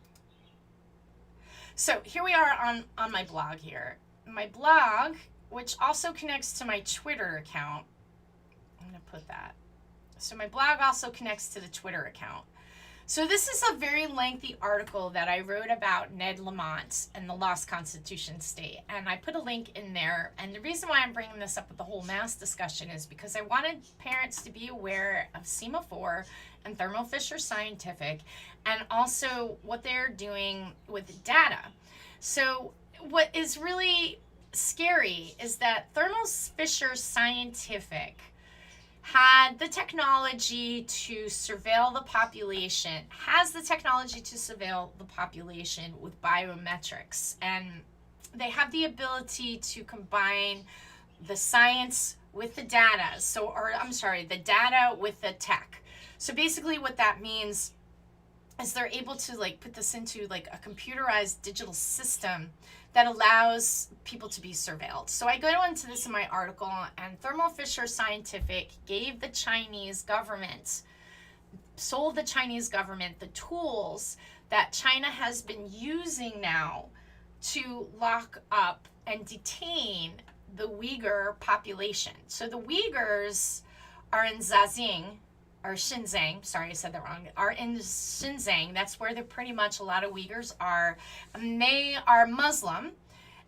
So here we are on my blog here. My blog, which also connects to my Twitter account. I'm going to put that So my blog also connects to the Twitter account. So this is a very lengthy article that I wrote about Ned Lamont and the Lost Constitution State. And I put a link in there. And the reason why I'm bringing this up with the whole mass discussion is because I wanted parents to be aware of SEMA4 and Thermo Fisher Scientific, and also what they're doing with data. So what is really scary is that Thermo Fisher Scientific had the technology to surveil the population, has the technology to surveil the population with biometrics. And they have the ability to combine the science with the data. The data with the tech. So basically what that means is they're able to put this into a computerized digital system that allows people to be surveilled. So I go into this in my article, and Thermo Fisher Scientific gave the Chinese government, sold the Chinese government the tools that China has been using now to lock up and detain the Uyghur population. So the Uyghurs are in Xinjiang, sorry I said that wrong, are in Xinjiang. That's where they're pretty much a lot of Uyghurs are. And they are Muslim,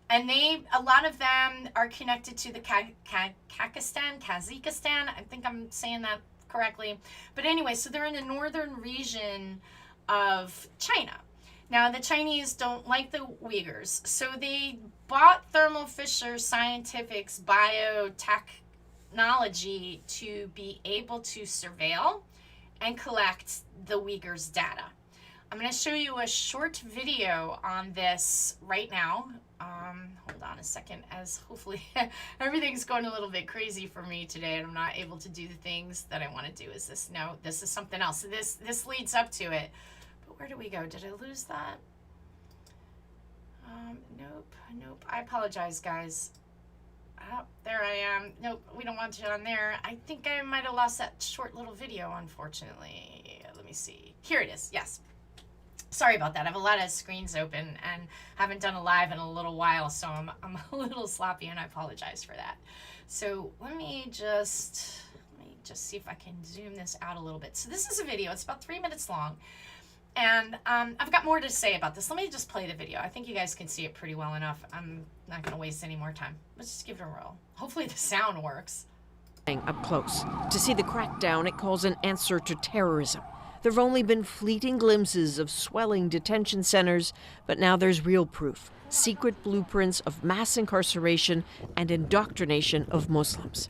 and a lot of them are connected to the Kazakhstan, I think I'm saying that correctly. But anyway, so they're in the northern region of China. Now, the Chinese don't like the Uyghurs, so they bought Thermo Fisher Scientific's biotechnology to be able to surveil and collect the Uyghurs' data. I'm going to show you a short video on this right now. Hold on a second, as hopefully everything's going a little bit crazy for me today and I'm not able to do the things that I want to do. No, this is something else. So this leads up to it. But where do we go? Did I lose that? Nope. I apologize, guys. Oh, there I am. Nope, we don't want you on there. I think I might have lost that short little video, unfortunately. Let me see. Here it is. Yes. Sorry about that. I have a lot of screens open and haven't done a live in a little while, so I'm a little sloppy, and I apologize for that. So let me just see if I can zoom this out a little bit. So this is a video. It's about 3 minutes long. And I've got more to say about this. Let me just play the video. I think you guys can see it pretty well enough. I'm not going to waste any more time. Let's just give it a roll. Hopefully the sound works. Up close. To see the crackdown it calls an answer to terrorism. There have only been fleeting glimpses of swelling detention centers, but now there's real proof. Secret blueprints of mass incarceration and indoctrination of Muslims.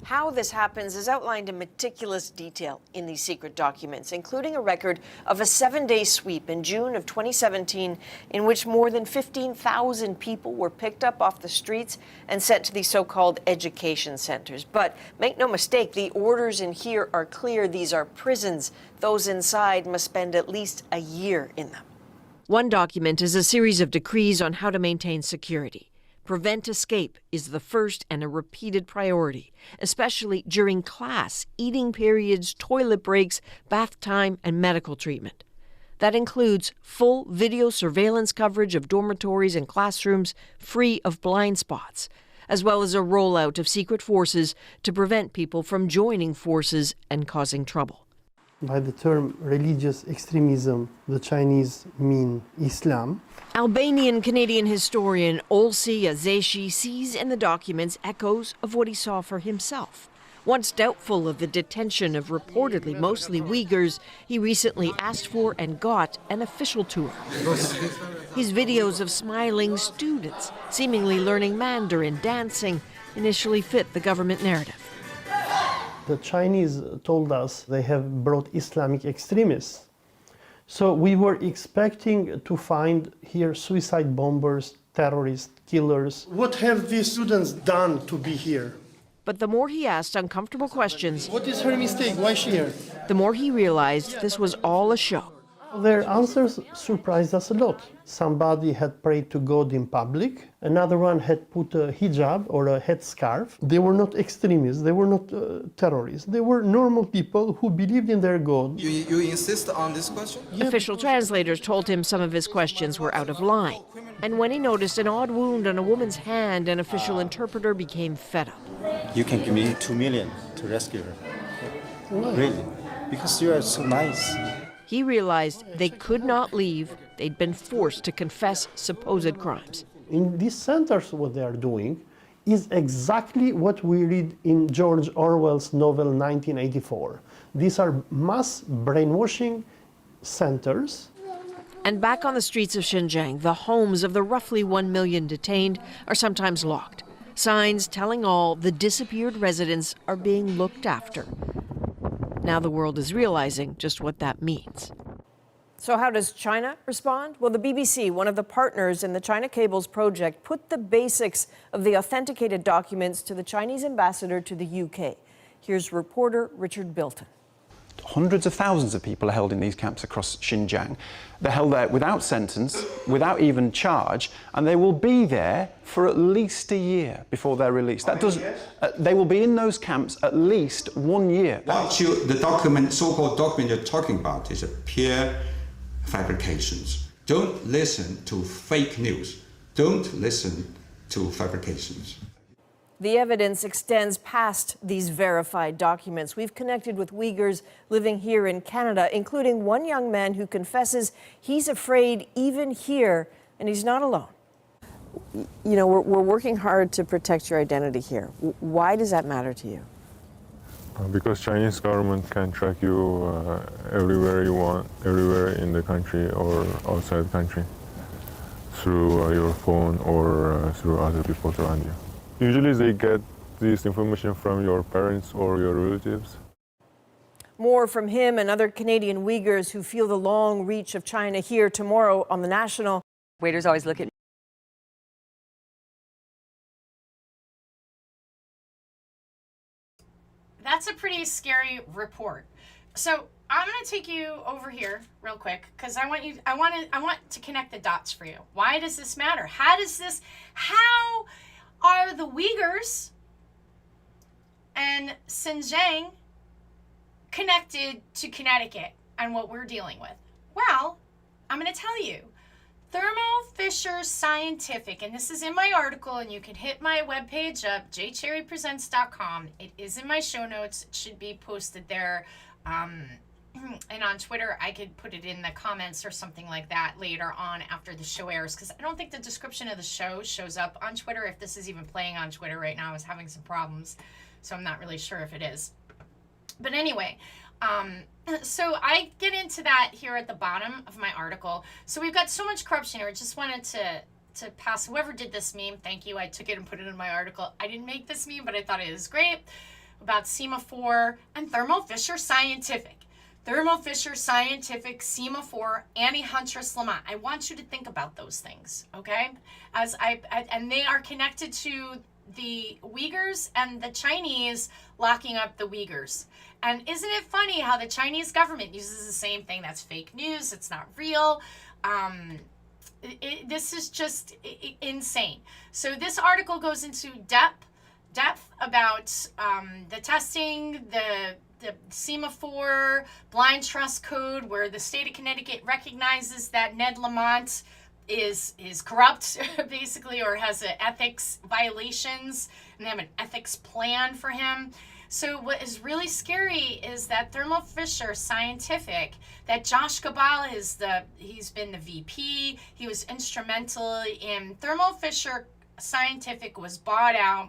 How this happens is outlined in meticulous detail in these secret documents, including a record of a 7-day sweep in June of 2017 in which more than 15,000 people were picked up off the streets and sent to these so-called education centers. But make no mistake, the orders in here are clear. These are prisons. Those inside must spend at least a year in them. One document is a series of decrees on how to maintain security. Prevent escape is the first and a repeated priority, especially during class, eating periods, toilet breaks, bath time, and medical treatment. That includes full video surveillance coverage of dormitories and classrooms free of blind spots, as well as a rollout of secret forces to prevent people from joining forces and causing trouble. By the term religious extremism, the Chinese mean Islam. Albanian-Canadian historian Olsi Azeshi sees in the documents echoes of what he saw for himself. Once doubtful of the detention of reportedly mostly Uyghurs, he recently asked for and got an official tour. His videos of smiling students, seemingly learning Mandarin, dancing, initially fit the government narrative. The Chinese told us they have brought Islamic extremists. So we were expecting to find here suicide bombers, terrorists, killers. What have these students done to be here? But the more he asked uncomfortable questions, What is her mistake? Why is she here? the more he realized this was all a show. Their answers surprised us a lot. Somebody had prayed to God in public. Another one had put a hijab or a headscarf. They were not extremists. They were not terrorists. They were normal people who believed in their God. You insist on this question? Yeah, Official translators told him some of his questions were out of line. And when he noticed an odd wound on a woman's hand, an official interpreter became fed up. You can give me 2 million to rescue her. Really? Because you are so nice. He realized they could not leave. They'd been forced to confess supposed crimes. In these centers, what they are doing is exactly what we read in George Orwell's novel 1984. These are mass brainwashing centers. And back on the streets of Xinjiang, the homes of the roughly 1 million detained are sometimes locked. Signs telling all the disappeared residents are being looked after. Now the world is realizing just what that means. So how does China respond? Well, the BBC, one of the partners in the China Cables project, put the basics of the authenticated documents to the Chinese ambassador to the UK. Here's reporter Richard Bilton. Hundreds of thousands of people are held in these camps across Xinjiang. They're held there without sentence, without even charge, and they will be there for at least a year before they're released. That doesn't. They will be in those camps at least 1 year. The document, so-called document you're talking about, is a pure fabrications. Don't listen to fake news. Don't listen to fabrications. The evidence extends past these verified documents. We've connected with Uyghurs living here in Canada, including one young man who confesses he's afraid even here, and he's not alone. You know, we're working hard to protect your identity here. Why does that matter to you? Because Chinese government can track you everywhere you want, everywhere in the country or outside the country, through your phone or through other people around you. Usually they get this information from your parents or your relatives. More from him and other Canadian Uyghurs who feel the long reach of China here tomorrow on The National. Waiters always look at That's a pretty scary report. So I'm going to take you over here real quick because I want to connect the dots for you. Why does this matter? How are the Uyghurs and Xinjiang connected to Connecticut and what we're dealing with? Well, I'm going to tell you. Thermo Fisher Scientific, and this is in my article, and you can hit my webpage up, jcherrypresents.com. It is in my show notes. It should be posted there. And on Twitter, I could put it in the comments or something like that later on after the show airs, because I don't think the description of the show shows up on Twitter. If this is even playing on Twitter right now, I was having some problems, so I'm not really sure if it is. But anyway, so I get into that here at the bottom of my article. So we've got so much corruption here. I just wanted to pass, whoever did this meme, thank you. I took it and put it in my article. I didn't make this meme, but I thought it was great, about SEMA4 and Thermo Fisher Scientific. Thermo Fisher Scientific, SEMA4, Annie Huntress Lamont. I want you to think about those things, okay? And they are connected to the Uyghurs and the Chinese locking up the Uyghurs. And isn't it funny how the Chinese government uses the same thing? That's fake news. It's not real. This is just insane. So this article goes into depth about the testing, the SEMA4 blind trust code, where the state of Connecticut recognizes that Ned Lamont is corrupt, basically, or has ethics violations, and they have an ethics plan for him. So what is really scary is that Thermo Fisher Scientific, that Josh Cabal he's been the VP, he was instrumental in Thermo Fisher Scientific was bought out,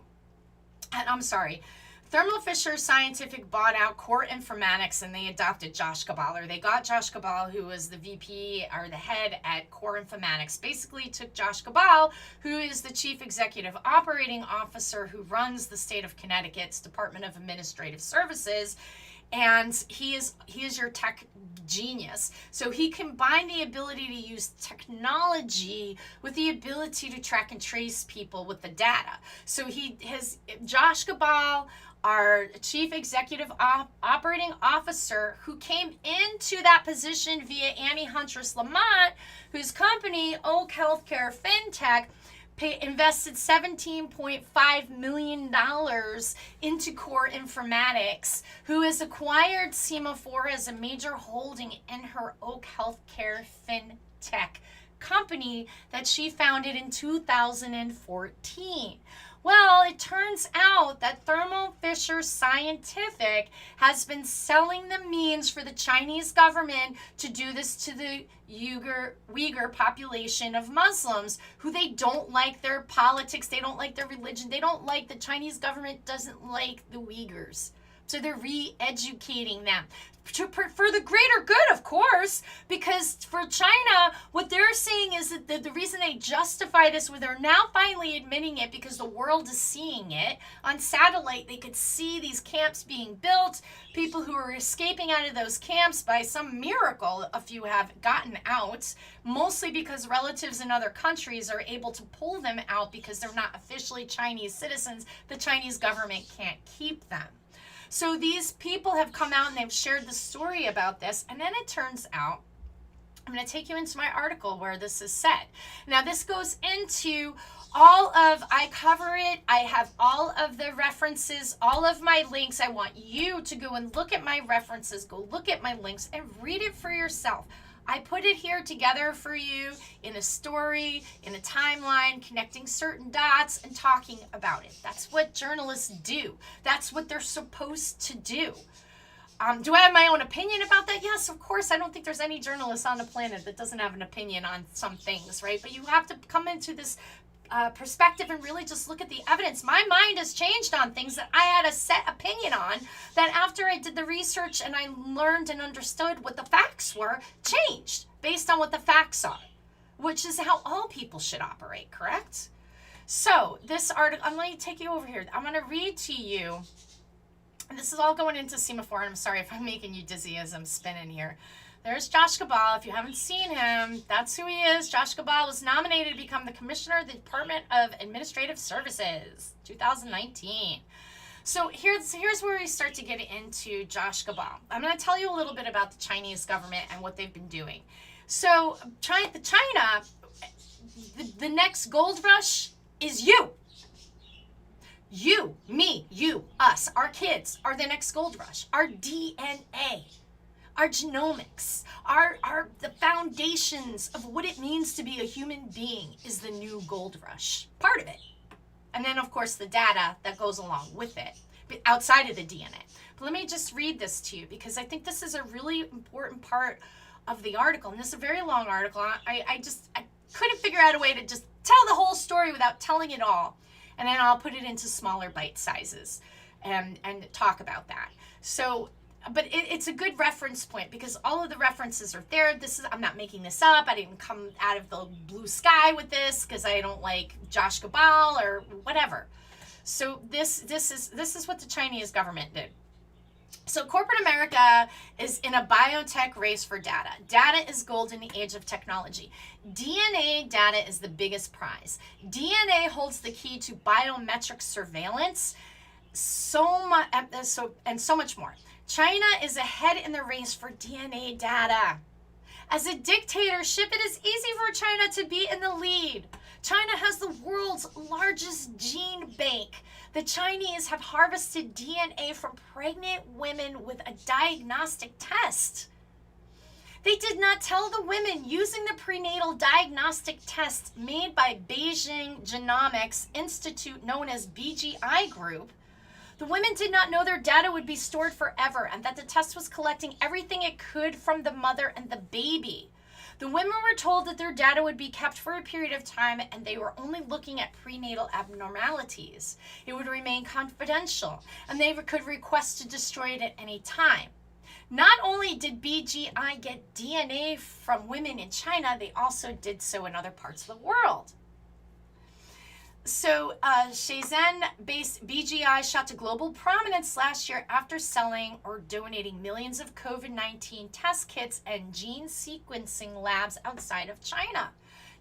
Thermo Fisher Scientific bought out Core Informatics, and they adopted Josh Cabal, or they got Josh Cabal, who was the VP or the head at Core Informatics. Basically took Josh Cabal, who is the Chief Executive Operating Officer who runs the state of Connecticut's Department of Administrative Services, and he is your tech genius. So he combined the ability to use technology with the ability to track and trace people with the data. So Josh Cabal, our Chief Executive Operating Officer, who came into that position via Annie Huntress Lamont, whose company, Oak Healthcare FinTech, invested $17.5 million into Core Informatics, who has acquired SEMA4 as a major holding in her Oak Healthcare FinTech company that she founded in 2014. Well, it turns out that Thermo Fisher Scientific has been selling the means for the Chinese government to do this to the Uyghur population of Muslims who they don't like their politics, they don't like their religion, they don't like, the Chinese government doesn't like the Uyghurs. So they're re-educating them for the greater good, of course, because for China, what they're saying is that the reason they justify this, where they're now finally admitting it because the world is seeing it on satellite, they could see these camps being built, people who are escaping out of those camps by some miracle, a few have gotten out, mostly because relatives in other countries are able to pull them out because they're not officially Chinese citizens. The Chinese government can't keep them. So these people have come out and they've shared the story about this. And then it turns out, I'm going to take you into my article where this is said. Now this goes into I cover it. I have all of the references, all of my links. I want you to go and look at my references, go look at my links and read it for yourself. I put it here together for you in a story, in a timeline, connecting certain dots and talking about it. That's what journalists do. That's what they're supposed to do. Do I have my own opinion about that? Yes, of course. I don't think there's any journalist on the planet that doesn't have an opinion on some things, right? But you have to come into this perspective and really just look at the evidence. My mind has changed on things that I had a set opinion on, that after I did the research and I learned and understood what the facts were, changed based on what the facts are, which is how all people should operate, correct? So this article, I'm going to take you over here. I'm going to read to you, and this is all going into semaphore, and I'm sorry if I'm making you dizzy as I'm spinning here. There's Josh Gabal. If you haven't seen him, that's who he is. Josh Gabal was nominated to become the Commissioner of the Department of Administrative Services, 2019. So here's where we start to get into Josh Gabal. I'm going to tell you a little bit about the Chinese government and what they've been doing. So China, the next gold rush is you. You, me, you, us, our kids are the next gold rush. Our DNA. Our genomics, the foundations of what it means to be a human being is the new gold rush, part of it. And then, of course, the data that goes along with it, outside of the DNA. But let me just read this to you, because I think this is a really important part of the article. And this is a very long article. I couldn't figure out a way to just tell the whole story without telling it all. And then I'll put it into smaller bite sizes and talk about that. So, but it's a good reference point because all of the references are there. I'm not making this up. I didn't come out of the blue sky with this because I don't like Josh Gabal or whatever. So this is what the Chinese government did. So corporate America is in a biotech race for data. Data is gold in the age of technology. DNA data is the biggest prize. DNA holds the key to biometric surveillance, so much more. China is ahead in the race for DNA data. As a dictatorship, it is easy for China to be in the lead. China has the world's largest gene bank. The Chinese have harvested DNA from pregnant women with a diagnostic test. They did not tell the women using the prenatal diagnostic test made by Beijing Genomics Institute, known as BGI Group. The women did not know their data would be stored forever and that the test was collecting everything it could from the mother and the baby. The women were told that their data would be kept for a period of time and they were only looking at prenatal abnormalities. It would remain confidential and they could request to destroy it at any time. Not only did BGI get DNA from women in China, they also did so in other parts of the world. So Shenzhen-based BGI shot to global prominence last year after selling or donating millions of COVID-19 test kits and gene sequencing labs outside of China.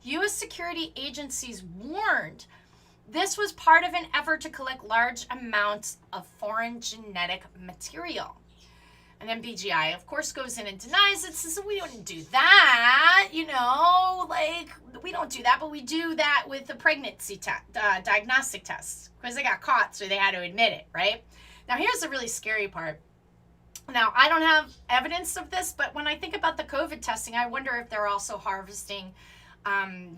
U.S. security agencies warned this was part of an effort to collect large amounts of foreign genetic material. And then BGI, of course, goes in and denies it, says, we don't do that, we don't do that, but we do that with the pregnancy diagnostic tests, because they got caught, so they had to admit it, right? Now, here's the really scary part. Now, I don't have evidence of this, but when I think about the COVID testing, I wonder if they're also harvesting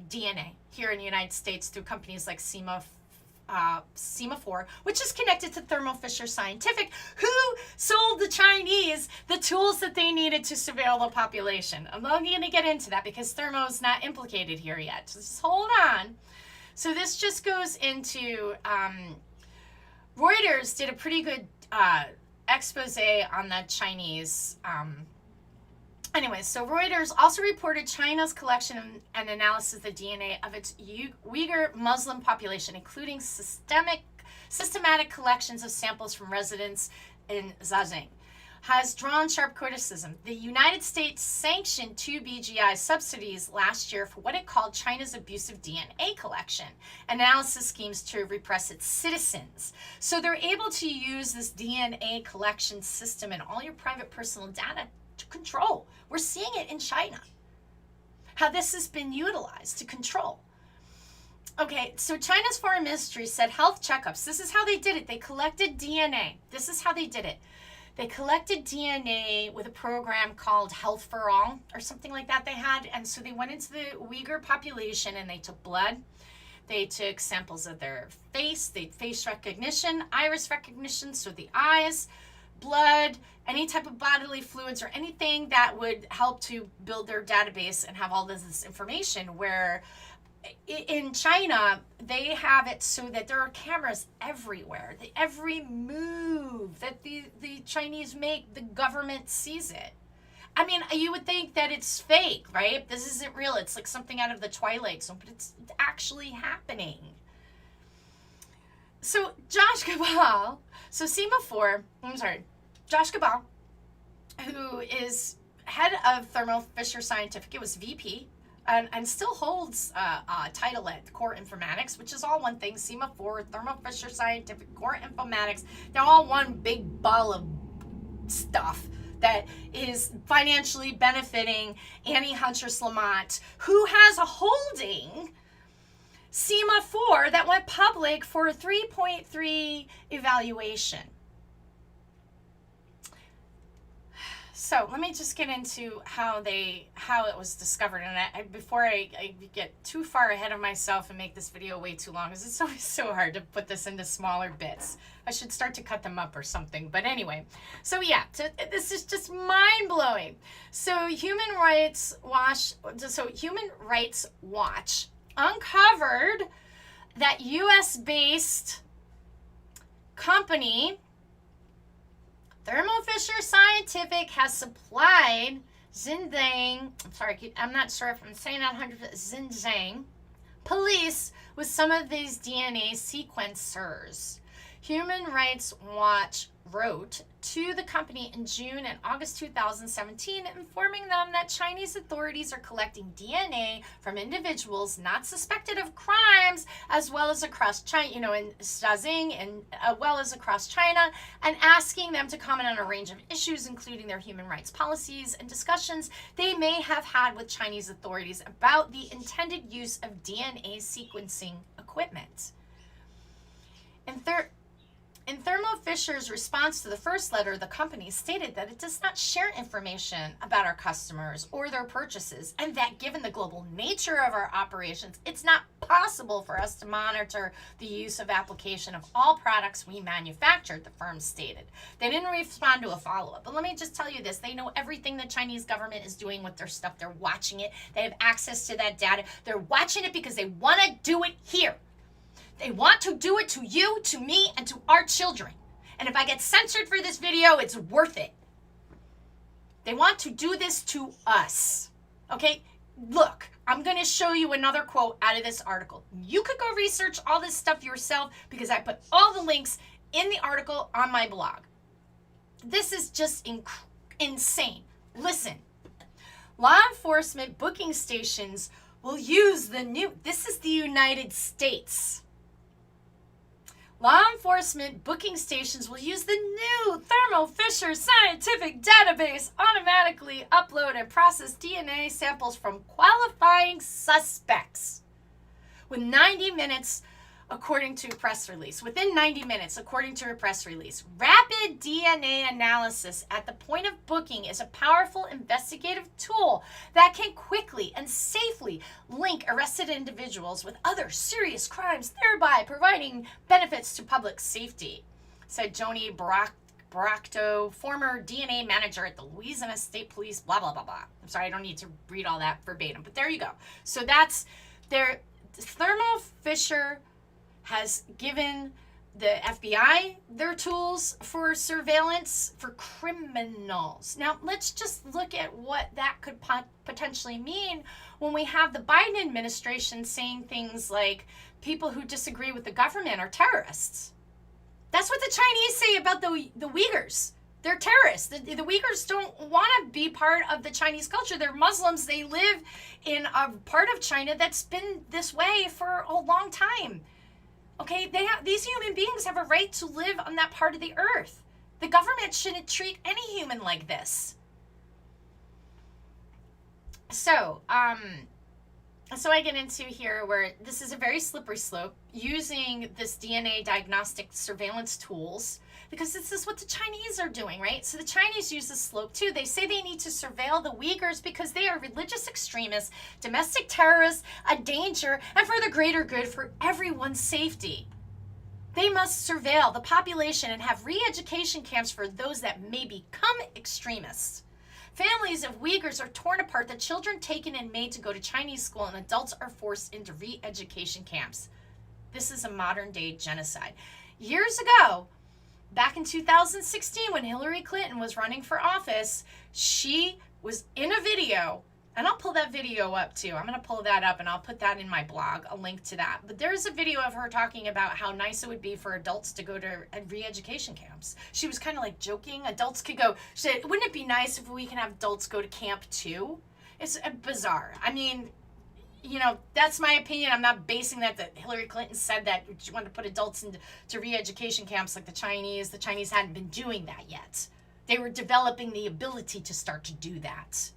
DNA here in the United States through companies like Sema4, which is connected to Thermo Fisher Scientific, who sold the Chinese the tools that they needed to surveil the population. I'm not going to get into that because Thermo's not implicated here yet. Just hold on. So this just goes into Reuters did a pretty good expose on the Chinese. Anyway, so Reuters also reported China's collection and analysis of the DNA of its Uyghur Muslim population, including systematic collections of samples from residents in Zhejiang, has drawn sharp criticism. The United States sanctioned 2 BGI subsidies last year for what it called China's abusive DNA collection analysis schemes to repress its citizens. So they're able to use this DNA collection system and all your private personal data to control. We're seeing it in China, how this has been utilized to control. Okay, so China's foreign ministry said health checkups. This is how they did it. They collected DNA. This is how they did it. They collected DNA with a program called Health for All or something like that they had. And so they went into the Uyghur population and they took blood. They took samples of their face, face recognition, iris recognition, so the eyes, blood, any type of bodily fluids or anything that would help to build their database and have all this information. Where in China, they have it so that there are cameras everywhere. Every move that the Chinese make, the government sees it. I mean, you would think that it's fake, right? This isn't real. It's like something out of the Twilight Zone, but it's actually happening. So Josh Cabal, Josh Cabal, who is head of Thermo Fisher Scientific, it was VP, and still holds a title at Core Informatics, which is all one thing. Sema4, Thermo Fisher Scientific, Core Informatics, they're all one big ball of stuff that is financially benefiting Annie Huntress Lamont, who has a holding, Sema4, that went public for a 3.3 evaluation. So let me just get into how it was discovered. And before I get too far ahead of myself and make this video way too long, because it's always so hard to put this into smaller bits. I should start to cut them up or something. But anyway, so yeah, this is just mind-blowing. So Human Rights Watch uncovered that U.S.-based company Thermo Fisher Scientific has supplied Xinjiang, I'm not sure if I'm saying that 100%, Xinjiang police with some of these DNA sequencers. Human Rights Watch wrote to the company in June and August 2017, informing them that Chinese authorities are collecting DNA from individuals not suspected of crimes, as well as across China, in Zhejiang, and well as across China, and asking them to comment on a range of issues, including their human rights policies and discussions they may have had with Chinese authorities about the intended use of DNA sequencing equipment. In Thermo Fisher's response to the first letter, the company stated that it does not share information about our customers or their purchases, and that given the global nature of our operations, it's not possible for us to monitor the use of application of all products we manufacture, the firm stated. They didn't respond to a follow-up, but let me just tell you this. They know everything the Chinese government is doing with their stuff. They're watching it. They have access to that data. They're watching it because they want to do it here. They want to do it to you, to me, and to our children. And if I get censored for this video, it's worth it. They want to do this to us. Okay? Look, I'm going to show you another quote out of this article. You could go research all this stuff yourself because I put all the links in the article on my blog. This is just insane. Listen. Law enforcement booking stations will use this is the United States. Law enforcement booking stations will use the new Thermo Fisher Scientific database, automatically upload and process DNA samples from qualifying suspects with 90 minutes according to a press release. Within 90 minutes, according to a press release. Rapid DNA analysis at the point of booking is a powerful investigative tool that can quickly and safely link arrested individuals with other serious crimes, thereby providing benefits to public safety, said Joni Baracto, former DNA manager at the Louisiana State Police, blah, blah, blah, blah. I'm sorry, I don't need to read all that verbatim, but there you go. So that's their Thermo Fisher has given the FBI their tools for surveillance for criminals. Now, let's just look at what that could potentially mean when we have the Biden administration saying things like people who disagree with the government are terrorists. That's what the Chinese say about the Uighurs. They're terrorists. The Uyghurs don't want to be part of the Chinese culture. They're Muslims. They live in a part of China that's been this way for a long time. Okay, these human beings have a right to live on that part of the earth. The government shouldn't treat any human like this. So I get into here where this is a very slippery slope, using this DNA diagnostic surveillance tools, because this is what the Chinese are doing, right? So the Chinese use this slope too. They say they need to surveil the Uyghurs because they are religious extremists, domestic terrorists, a danger, and for the greater good for everyone's safety. They must surveil the population and have re-education camps for those that may become extremists. Families of Uyghurs are torn apart, the children taken and made to go to Chinese school, and adults are forced into re-education camps. This is a modern-day genocide. Years ago, back in 2016, when Hillary Clinton was running for office, she was in a video, and I'll pull that video up too. I'm going to pull that up, and I'll put that in my blog, a link to that. But there's a video of her talking about how nice it would be for adults to go to re-education camps. She was kind of like joking. Adults could go. She said, wouldn't it be nice if we can have adults go to camp too? It's bizarre. I mean, you know, that's my opinion. I'm not basing that Hillary Clinton said that she wanted to put adults into re-education camps like the Chinese. The Chinese hadn't been doing that yet. They were developing the ability to start to do that.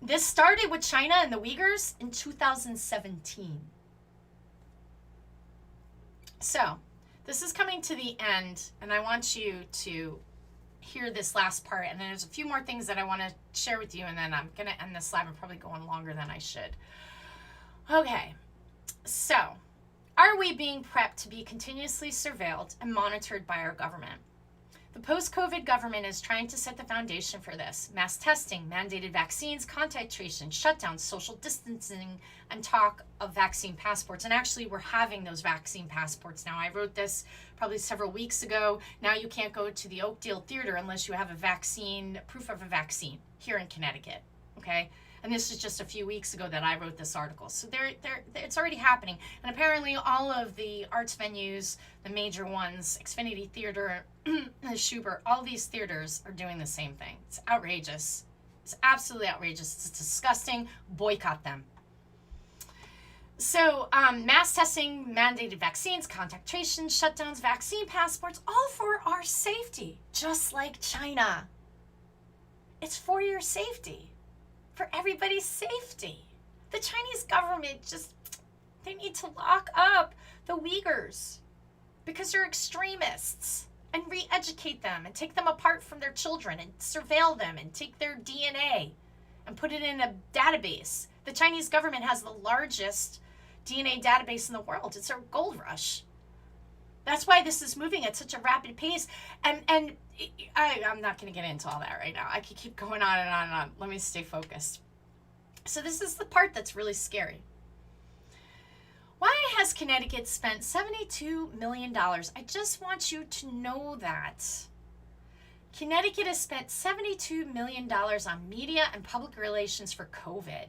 This started with China and the Uyghurs in 2017. So, this is coming to the end, and I want you to hear this last part, and then there's a few more things that I want to share with you, and then I'm going to end this live. I'm probably going longer than I should. Okay, so are we being prepped to be continuously surveilled and monitored by our government? The post-COVID government is trying to set the foundation for this. Mass testing, mandated vaccines, contact tracing, shutdowns, social distancing, and talk of vaccine passports. And actually, we're having those vaccine passports now. I wrote this probably several weeks ago. Now you can't go to the Oakdale Theater unless you have a vaccine, proof of a vaccine here in Connecticut, okay? And this is just a few weeks ago that I wrote this article. So it's already happening. And apparently all of the arts venues, the major ones, Xfinity Theater, Schubert, all these theaters are doing the same thing. It's outrageous. It's absolutely outrageous. It's disgusting. Boycott them. So mass testing, mandated vaccines, contact tracing, shutdowns, vaccine passports, all for our safety, just like China. It's for your safety. For everybody's safety. The Chinese government they need to lock up the Uyghurs because they're extremists, and re-educate them and take them apart from their children and surveil them and take their DNA and put it in a database. The Chinese government has the largest DNA database in the world. It's a gold rush. That's why this is moving at such a rapid pace. And I'm not going to get into all that right now. I could keep going on and on and on. Let me stay focused. So this is the part that's really scary. Why has Connecticut spent $72 million? I just want you to know that. Connecticut has spent $72 million on media and public relations for COVID.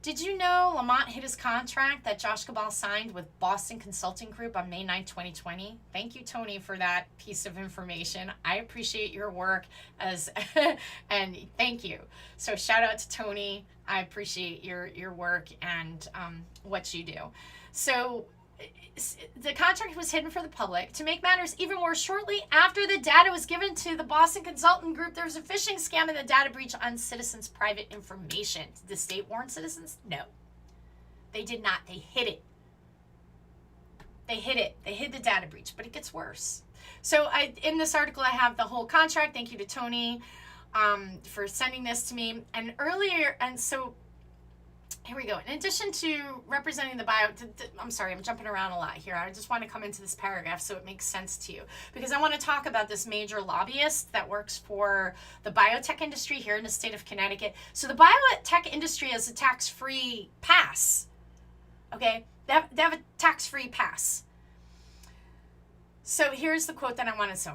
Did you know Lamont hit his contract that Josh Cabal signed with Boston Consulting Group on May 9, 2020? Thank you, Tony, for that piece of information. I appreciate your work and thank you. So shout out to Tony. I appreciate your work and what you do. So the contract was hidden for the public. To make matters even worse, shortly after the data was given to the Boston Consulting Group, there was a phishing scam and the data breach on citizens' private information. Did the state warn citizens? No. They did not. They hid it. They hid it. They hid the data breach, but it gets worse. So in this article, I have the whole contract. Thank you to Tony for sending this to me. And earlier, and so here we go. In addition to representing the I'm sorry, I'm jumping around a lot here. I just want to come into this paragraph so it makes sense to you, because I want to talk about this major lobbyist that works for the biotech industry here in the state of Connecticut. So the biotech industry has a tax-free pass. Okay, they have a tax-free pass. So here's the quote that I wanted. So,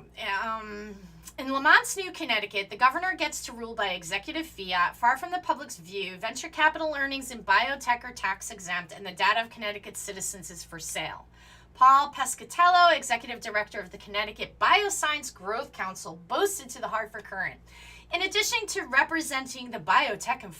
in Lamont's New Connecticut, the governor gets to rule by executive fiat. Far from the public's view, venture capital earnings in biotech are tax exempt, and the data of Connecticut's citizens is for sale. Paul Pescatello, executive director of the Connecticut Bioscience Growth Council, boasted to the Hartford Courant. In addition to representing the biotech and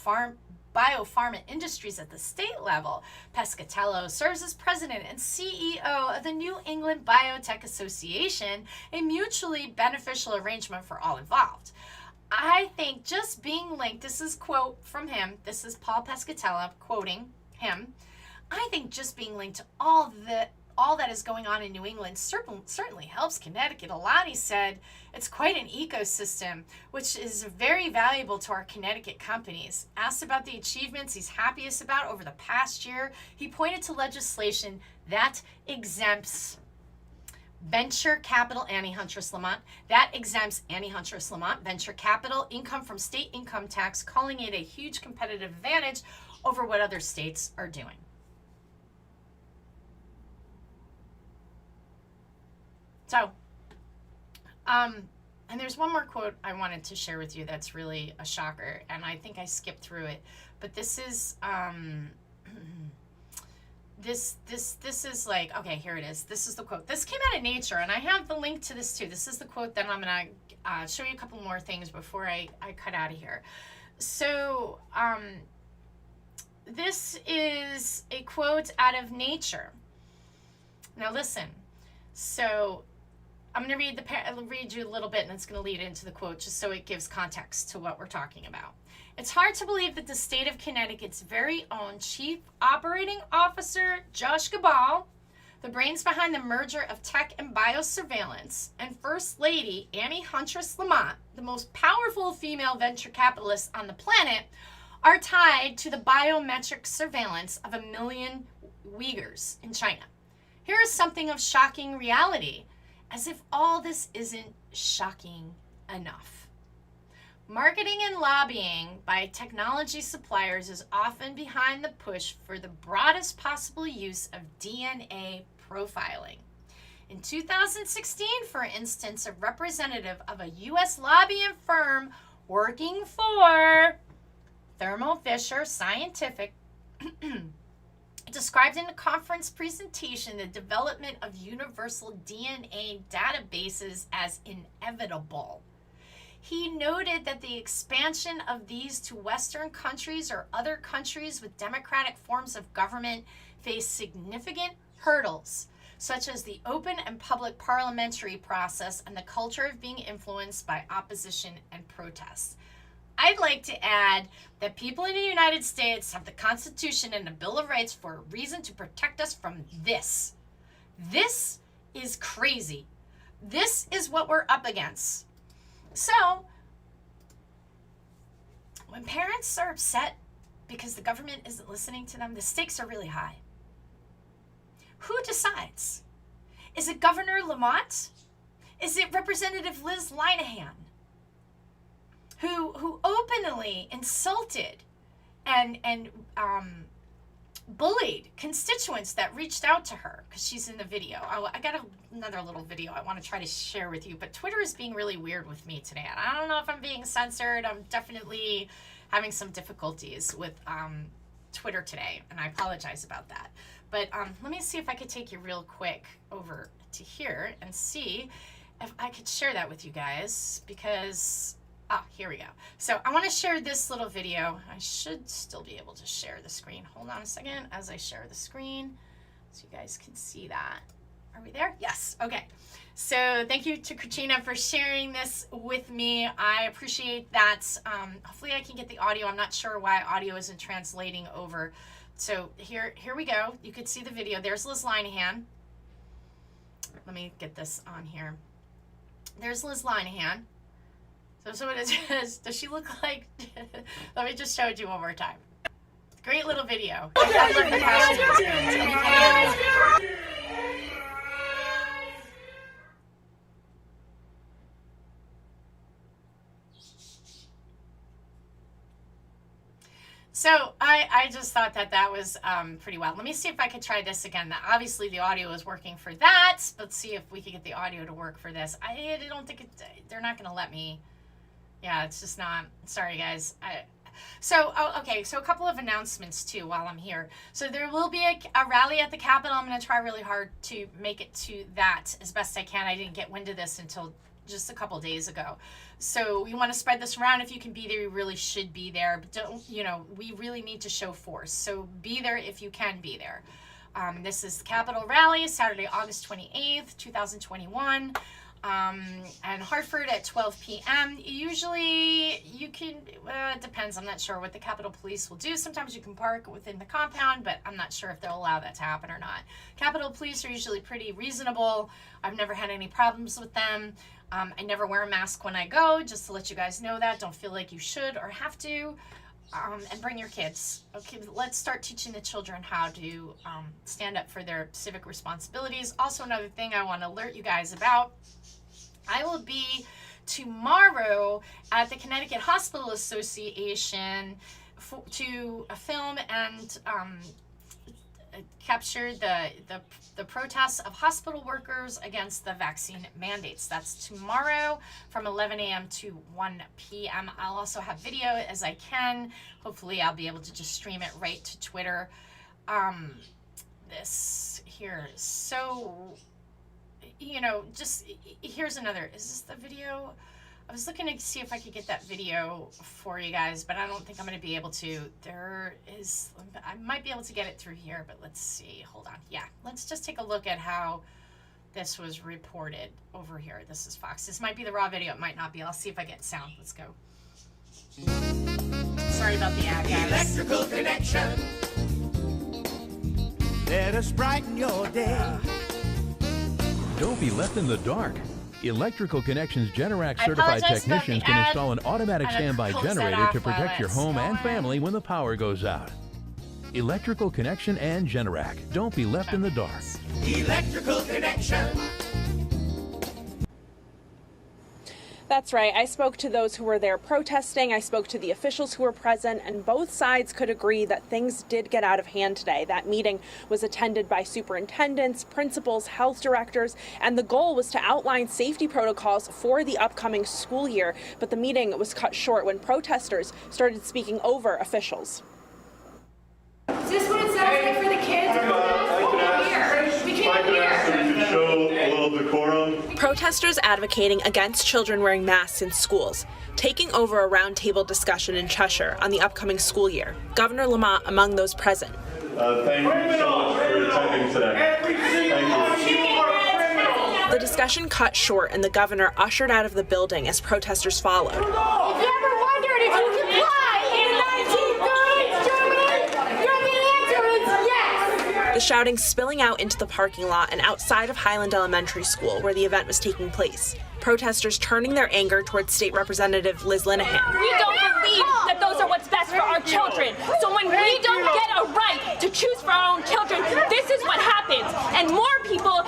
biopharma industries at the state level, Pescatello serves as president and CEO of the New England Biotech Association, a mutually beneficial arrangement for all involved. I think just being linked, this is a quote from him, this is Paul Pescatello quoting him, I think just being linked to all that is going on in New England certainly helps Connecticut a lot, he said. It's quite an ecosystem, which is very valuable to our Connecticut companies. Asked about the achievements he's happiest about over the past year, he pointed to legislation that exempts venture capital, Annie Huntress Lamont, venture capital income from state income tax, calling it a huge competitive advantage over what other states are doing. So, and there's one more quote I wanted to share with you that's really a shocker, and I think I skipped through it, but this is, this is like, okay, here it is. This is the quote. This came out of Nature, and I have the link to this too. This is the quote that I'm going to show you a couple more things before I cut out of here. So, this is a quote out of Nature. Now listen. So, I'm going to read you a little bit, and it's going to lead into the quote just so it gives context to what we're talking about. It's hard to believe that the state of Connecticut's very own Chief Operating Officer, Josh Gabal, the brains behind the merger of tech and biosurveillance, and First Lady Annie Huntress Lamont, the most powerful female venture capitalist on the planet, are tied to the biometric surveillance of 1 million Uyghurs in China. Here is something of shocking reality, as if all this isn't shocking enough. Marketing and lobbying by technology suppliers is often behind the push for the broadest possible use of DNA profiling. In 2016, for instance, a representative of a U.S. lobbying firm working for Thermo Fisher Scientific described in a conference presentation the development of universal DNA databases as inevitable. He noted that the expansion of these to Western countries or other countries with democratic forms of government face significant hurdles, such as the open and public parliamentary process and the culture of being influenced by opposition and protests. I'd like to add that people in the United States have the Constitution and the Bill of Rights for a reason to protect us from this. This is crazy. This is what we're up against. So, when parents are upset because the government isn't listening to them, the stakes are really high. Who decides? Is it Governor Lamont? Is it Representative Liz Linehan? Who openly insulted and bullied constituents that reached out to her because she's in the video. I got another little video I want to try to share with you, but Twitter is being really weird with me today. And I don't know if I'm being censored. I'm definitely having some difficulties with Twitter today, and I apologize about that. But let me see if I could take you real quick over to here and see if I could share that with you guys, because here we go. So I want to share this little video. I should still be able to share the screen. Hold on a second as I share the screen so you guys can see that. Are we there? Yes. Okay. So thank you to Katrina for sharing this with me. I appreciate that. Hopefully I can get the audio. I'm not sure why audio isn't translating over. So here we go. You can see the video. There's Liz Linehan. let me get this on here. There's Liz Linehan. So what it is, does she look like, let me just show it to you one more time. Great little video. I love the passion. So I just thought that was pretty wild. Let me see if I could try this again. Now, obviously the audio is working for that. Let's see if we can get the audio to work for this. I don't think they're not going to let me. Yeah, it's just not. Sorry, guys. Okay, so a couple of announcements too while I'm here. So there will be a rally at the Capitol. I'm going to try really hard to make it to that as best I can. I didn't get wind of this until just a couple days ago. So we want to spread this around. If you can be there, you really should be there. But don't, we really need to show force. So be there if you can be there. This is the Capitol Rally, Saturday, August 28th, 2021. And Hartford at 12 p.m. Usually you can, it depends. I'm not sure what the Capitol Police will do. Sometimes you can park within the compound, but I'm not sure if they'll allow that to happen or not. Capitol Police are usually pretty reasonable. I've never had any problems with them. I never wear a mask when I go, just to let you guys know that. Don't feel like you should or have to. And bring your kids. Okay, let's start teaching the children how to stand up for their civic responsibilities. Also, another thing I want to alert you guys about, I will be tomorrow at the Connecticut Hospital Association to film and capture the protests of hospital workers against the vaccine mandates. That's tomorrow from 11 a.m. to 1 p.m. I'll also have video as I can. Hopefully I'll be able to just stream it right to Twitter. This here. So, just here's another. Is this the video? I was looking to see if I could get that video for you guys, but I don't think I'm going to be able to. I might be able to get it through here, but let's see. Hold on. Yeah, let's just take a look at how this was reported over here. This is Fox. This might be the raw video. It might not be. I'll see if I get sound. Let's go. Sorry about the ad, guys. Electrical connection. Let us brighten your day. Don't be left in the dark. Electrical Connections Generac certified technicians can install an automatic standby generator to protect your home and family when the power goes out. Electrical Connection and Generac. Don't be left in the dark. Electrical connection. That's right. I spoke to those who were there protesting. I spoke to the officials who were present, and both sides could agree that things did get out of hand today. That meeting was attended by superintendents, principals, health directors, and the goal was to outline safety protocols for the upcoming school year. But the meeting was cut short when protesters started speaking over officials. Is this what it sounds like for the kids? We can't hear. Show a little decorum. Protesters advocating against children wearing masks in schools, taking over a roundtable discussion in Cheshire on the upcoming school year. Governor Lamont among those present. Thank you so much for attending today. Thank you. The discussion cut short and the governor ushered out of the building as protesters followed. If you ever wondered if you could fly in 1930s Germany, the answer is yes. The shouting spilling out into the parking lot and outside of Highland Elementary School where the event was taking place. Protesters turning their anger towards State Representative Liz Linehan. We don't believe that those are what's best for our children. So when we don't get a right to choose for our own children, this is what happens. And more people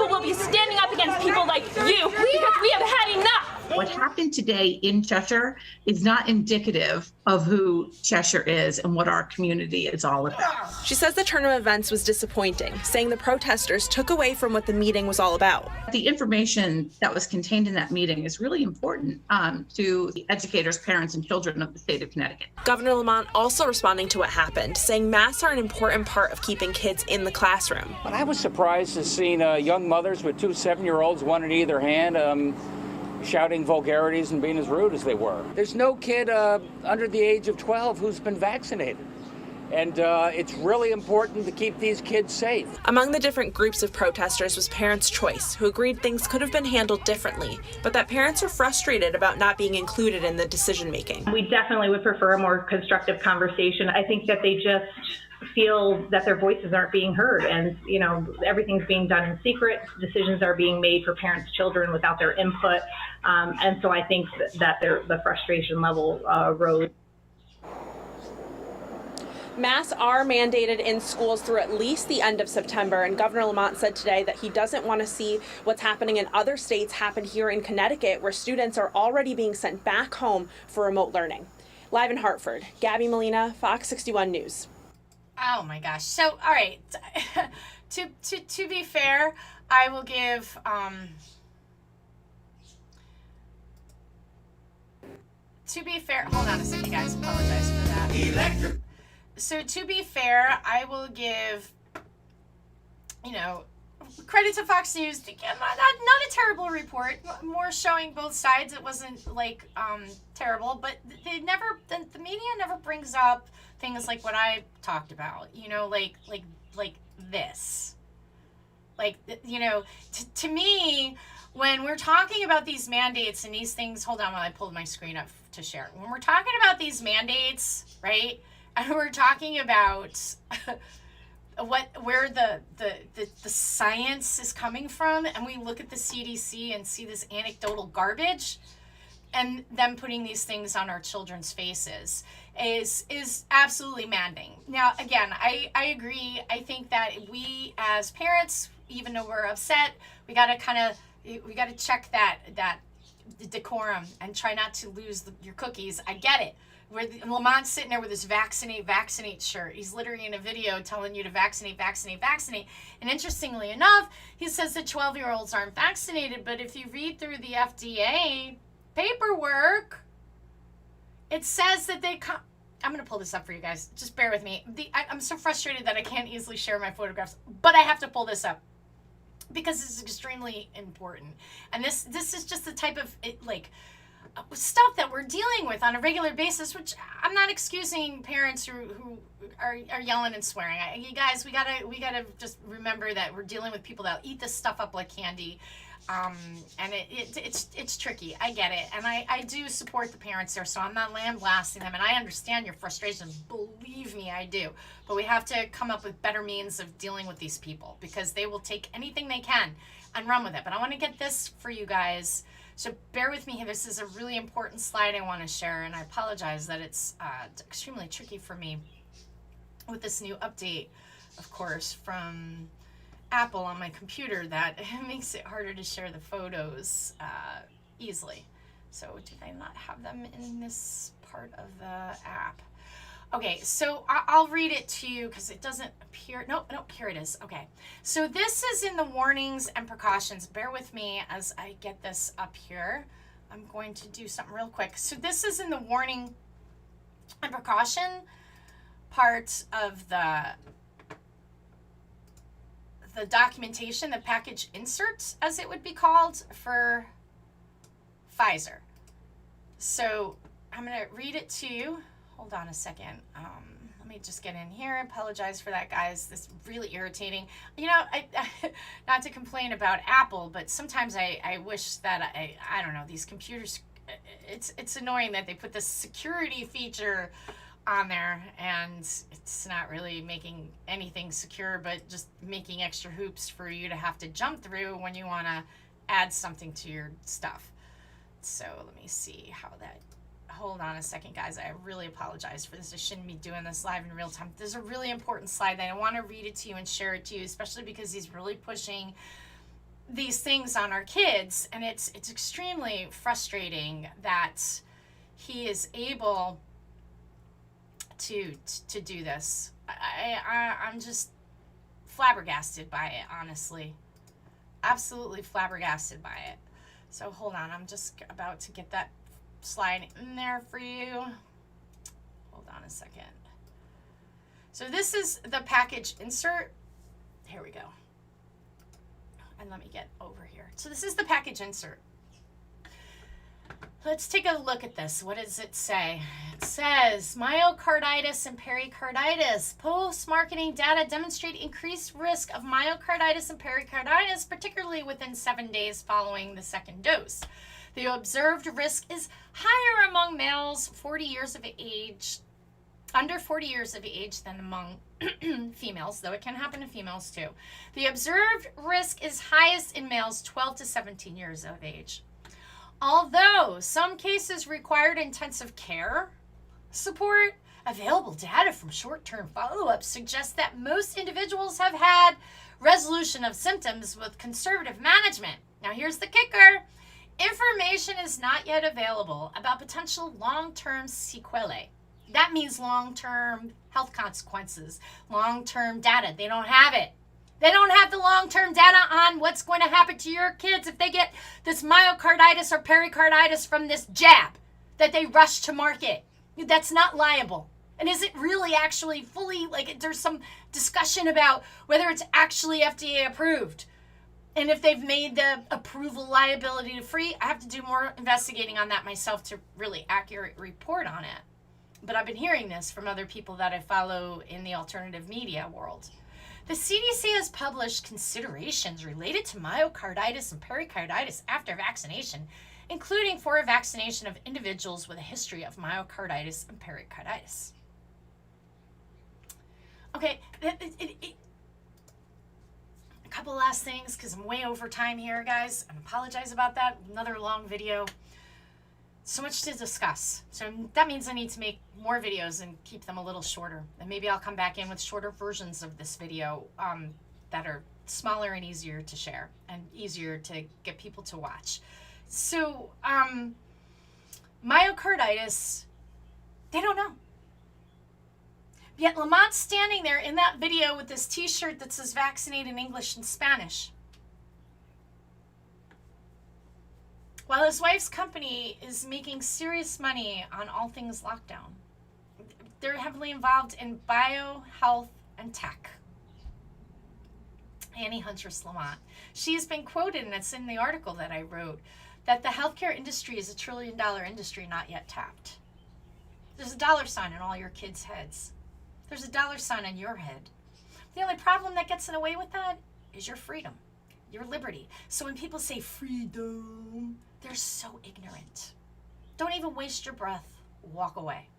will be standing up against people like you because we have had enough. What happened today in Cheshire is not indicative of who Cheshire is and what our community is all about. She says the turn of events was disappointing, saying the protesters took away from what the meeting was all about. The information that was contained in that meeting is really important to the educators, parents, and children of the state of Connecticut. Governor Lamont also responding to what happened, saying masks are an important part of keeping kids in the classroom. But I was surprised to see young mothers with two 7-year-olds, one in either hand, shouting vulgarities and being as rude as they were. There's no kid under the age of 12 who's been vaccinated. And it's really important to keep these kids safe. Among the different groups of protesters was Parents' Choice, who agreed things could have been handled differently, but that parents are frustrated about not being included in the decision-making. We definitely would prefer a more constructive conversation. I think that they just feel that their voices aren't being heard, and everything's being done in secret. Decisions are being made for parents' children without their input, and so I think that the frustration level rose. Masks are mandated in schools through at least the end of September, and Governor Lamont said today that he doesn't want to see what's happening in other states happen here in Connecticut, where students are already being sent back home for remote learning. Live in Hartford, Gabby Molina, Fox 61 News. Oh my gosh. So, all right. to be fair, I will give to be fair, hold on a second, guys. Apologize for that. So to be fair, I will give, credit to Fox News. Not a terrible report. More showing both sides. It wasn't terrible, but the media never brings up things like what I talked about. Like this. To me, when we're talking about these mandates and these things, hold on while I pulled my screen up to share. When we're talking about these mandates, right? And we're talking about where the science is coming from, and we look at the CDC and see this anecdotal garbage, and them putting these things on our children's faces is absolutely maddening. Now, again, I agree. I think that we as parents, even though we're upset, we gotta check that decorum and try not to lose your cookies. I get it. Where Lamont's sitting there with his vaccinate shirt. He's literally in a video telling you to vaccinate. And interestingly enough, he says that 12-year-olds aren't vaccinated. But if you read through the FDA paperwork, it says that I'm going to pull this up for you guys. Just bear with me. I'm so frustrated that I can't easily share my photographs, but I have to pull this up because it's extremely important. And this is just the type of stuff that we're dealing with on a regular basis, which I'm not excusing parents who are yelling and swearing. You guys, we gotta just remember that we're dealing with people that eat this stuff up like candy, and it's tricky. I get it, and I do support the parents there, so I'm not lambasting them, and I understand your frustration. Believe me, I do. But we have to come up with better means of dealing with these people, because they will take anything they can and run with it. But I want to get this for you guys. So bear with me. This is a really important slide I want to share, and I apologize that it's extremely tricky for me with this new update, of course, from Apple on my computer that makes it harder to share the photos easily. So did I not have them in this part of the app? Okay, so I'll read it to you because it doesn't appear. Nope, here it is. Okay, so this is in the warnings and precautions. Bear with me as I get this up here. I'm going to do something real quick. So this is in the warning and precaution part of the documentation, the package insert, as it would be called, for Pfizer. So I'm going to read it to you. Hold on a second. Let me just get in here. I apologize for that, guys. This is really irritating. I not to complain about Apple, but sometimes I wish that I don't know, these computers. It's annoying that they put this security feature on there, and it's not really making anything secure, but just making extra hoops for you to have to jump through when you want to add something to your stuff. So let me see how that. Hold on a second, guys. I really apologize for this. I shouldn't be doing this live in real time. There's a really important slide that I want to read it to you and share it to you, especially because he's really pushing these things on our kids, and it's extremely frustrating that he is able to do this. I'm just flabbergasted by it, honestly. Absolutely flabbergasted by it. So hold on. I'm just about to get that slide in there for you. Hold on a second. So this is the package insert. Here we go. And let me get over here. So this is the package insert. Let's take a look at this. What does it say? It says myocarditis and pericarditis. Post-marketing data demonstrate increased risk of myocarditis and pericarditis, particularly within 7 days following the second dose. The observed risk is higher among males 40 years of age under 40 years of age than among females, though it can happen to females too. The observed risk is highest in males 12 to 17 years of age. Although some cases required intensive care support, available data from short-term follow-up suggests that most individuals have had resolution of symptoms with conservative management. Now here's the kicker. Information is not yet available about potential long-term sequelae. That means long-term health consequences, long-term data. They don't have it. They don't have the long-term data on what's going to happen to your kids if they get this myocarditis or pericarditis from this jab that they rush to market. That's not liable. And is it really actually fully, like, there's some discussion about whether it's actually FDA approved. And if they've made the approval liability free, I have to do more investigating on that myself to really accurate report on it. But I've been hearing this from other people that I follow in the alternative media world. The CDC has published considerations related to myocarditis and pericarditis after vaccination, including for vaccination of individuals with a history of myocarditis and pericarditis. Okay, a couple last things, because I'm way over time here, guys. I apologize about that. Another long video. So much to discuss. So that means I need to make more videos and keep them a little shorter. And maybe I'll come back in with shorter versions of this video that are smaller and easier to share and easier to get people to watch. So myocarditis, they don't know. Yet Lamont's standing there in that video with this t-shirt that says vaccinate in English and Spanish. While his wife's company is making serious money on all things lockdown. They're heavily involved in bio, health, and tech. Annie Huntress Lamont. She's been quoted, and it's in the article that I wrote, that the healthcare industry is $1 trillion industry not yet tapped. There's a dollar sign on all your kids' heads. There's a dollar sign on your head. The only problem that gets in the way with that is your freedom, your liberty. So when people say freedom, they're so ignorant. Don't even waste your breath. Walk away.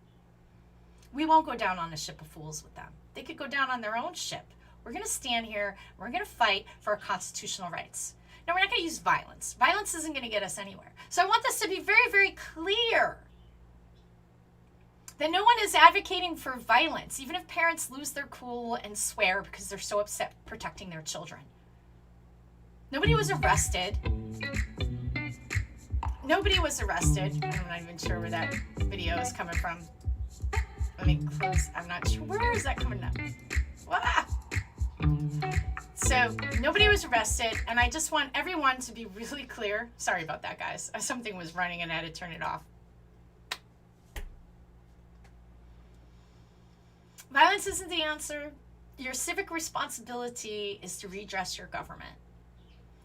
We won't go down on a ship of fools with them. They could go down on their own ship. We're going to stand here. We're going to fight for our constitutional rights. Now, we're not going to use violence. Violence isn't going to get us anywhere. So I want this to be very, very clear that no one is advocating for violence, even if parents lose their cool and swear because they're so upset protecting their children. Nobody was arrested. Nobody was arrested. I'm not even sure where that video is coming from. Let me close. I'm not sure. Where is that coming from? Ah! So nobody was arrested, and I just want everyone to be really clear. Sorry about that, guys. Something was running and I had to turn it off. Violence isn't the answer. Your civic responsibility is to redress your government.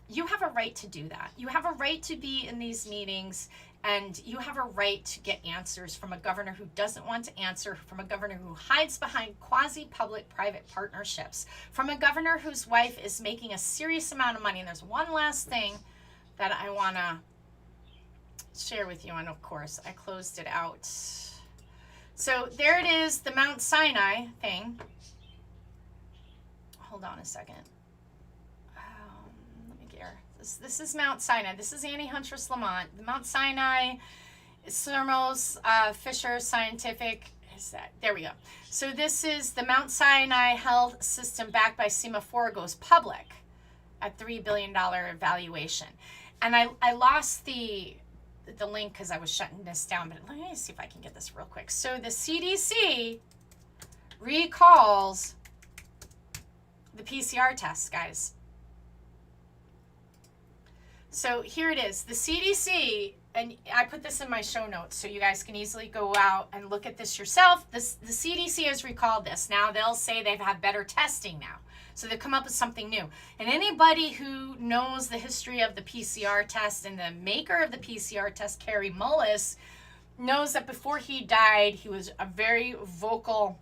You have a right to do that. You have a right to be in these meetings, and you have a right to get answers from a governor who doesn't want to answer, from a governor who hides behind quasi-public-private partnerships, from a governor whose wife is making a serious amount of money. And there's one last thing that I want to share with you, and of course, I closed it out. So there it is, the Mount Sinai thing. Hold on a second. Let me get here. This is Mount Sinai. This is Annie Huntress Lamont. The Mount Sinai Thermals Fisher Scientific. Is that? There we go. So this is the Mount Sinai Health System backed by Semaphore goes public at $3 billion valuation. And I lost the link because I was shutting this down, but let me see if I can get this real quick. So the CDC recalls the PCR tests, guys. So here it is. The CDC, and I put this in my show notes so you guys can easily go out and look at this yourself. The CDC has recalled this. Now they'll say they've had better testing now. So they've come up with something new. And anybody who knows the history of the PCR test and the maker of the PCR test, Kary Mullis, knows that before he died, he was a very vocal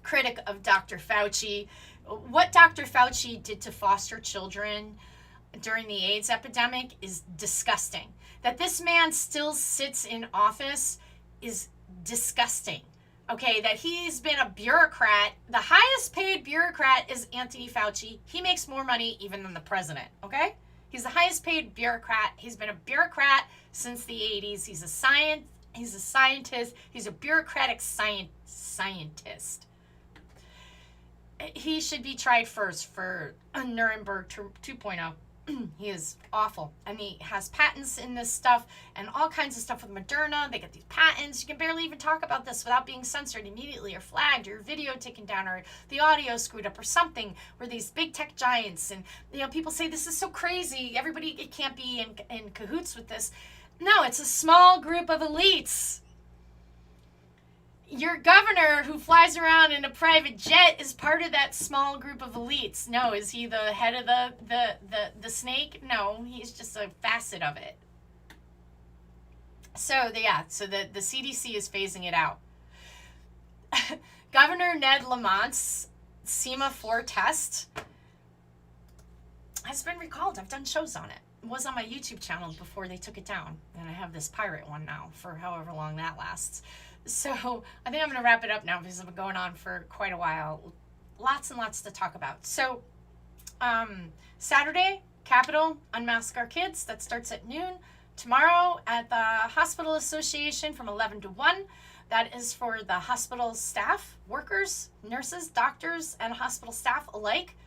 critic of Dr. Fauci. What Dr. Fauci did to foster children during the AIDS epidemic is disgusting. That this man still sits in office is disgusting. Okay, that he's been a bureaucrat. The highest paid bureaucrat is Anthony Fauci. He makes more money even than the president, okay? He's the highest paid bureaucrat. He's been a bureaucrat since the 80s. He's a scientist. He's a bureaucratic scientist. He should be tried first for Nuremberg 2.0. He is awful. And he has patents in this stuff and all kinds of stuff with Moderna. They get these patents. You can barely even talk about this without being censored immediately or flagged or your video taken down or the audio screwed up or something. Where these big tech giants and, you know, people say this is so crazy. Everybody it can't be in cahoots with this. No, it's a small group of elites. Your governor who flies around in a private jet is part of that small group of elites. No, is he the head of the snake? No, he's just a facet of it. So the CDC is phasing it out. Governor Ned Lamont's SEMA-4 test has been recalled. I've done shows on it. It was on my YouTube channel before they took it down. And I have this pirate one now for however long that lasts. So I think I'm going to wrap it up now because I've been going on for quite a while. Lots and lots to talk about. So Saturday, Capitol, Unmask Our Kids. That starts at noon. Tomorrow at the Hospital Association from 11 to 1. That is for the hospital staff, workers, nurses, doctors, and hospital staff alike.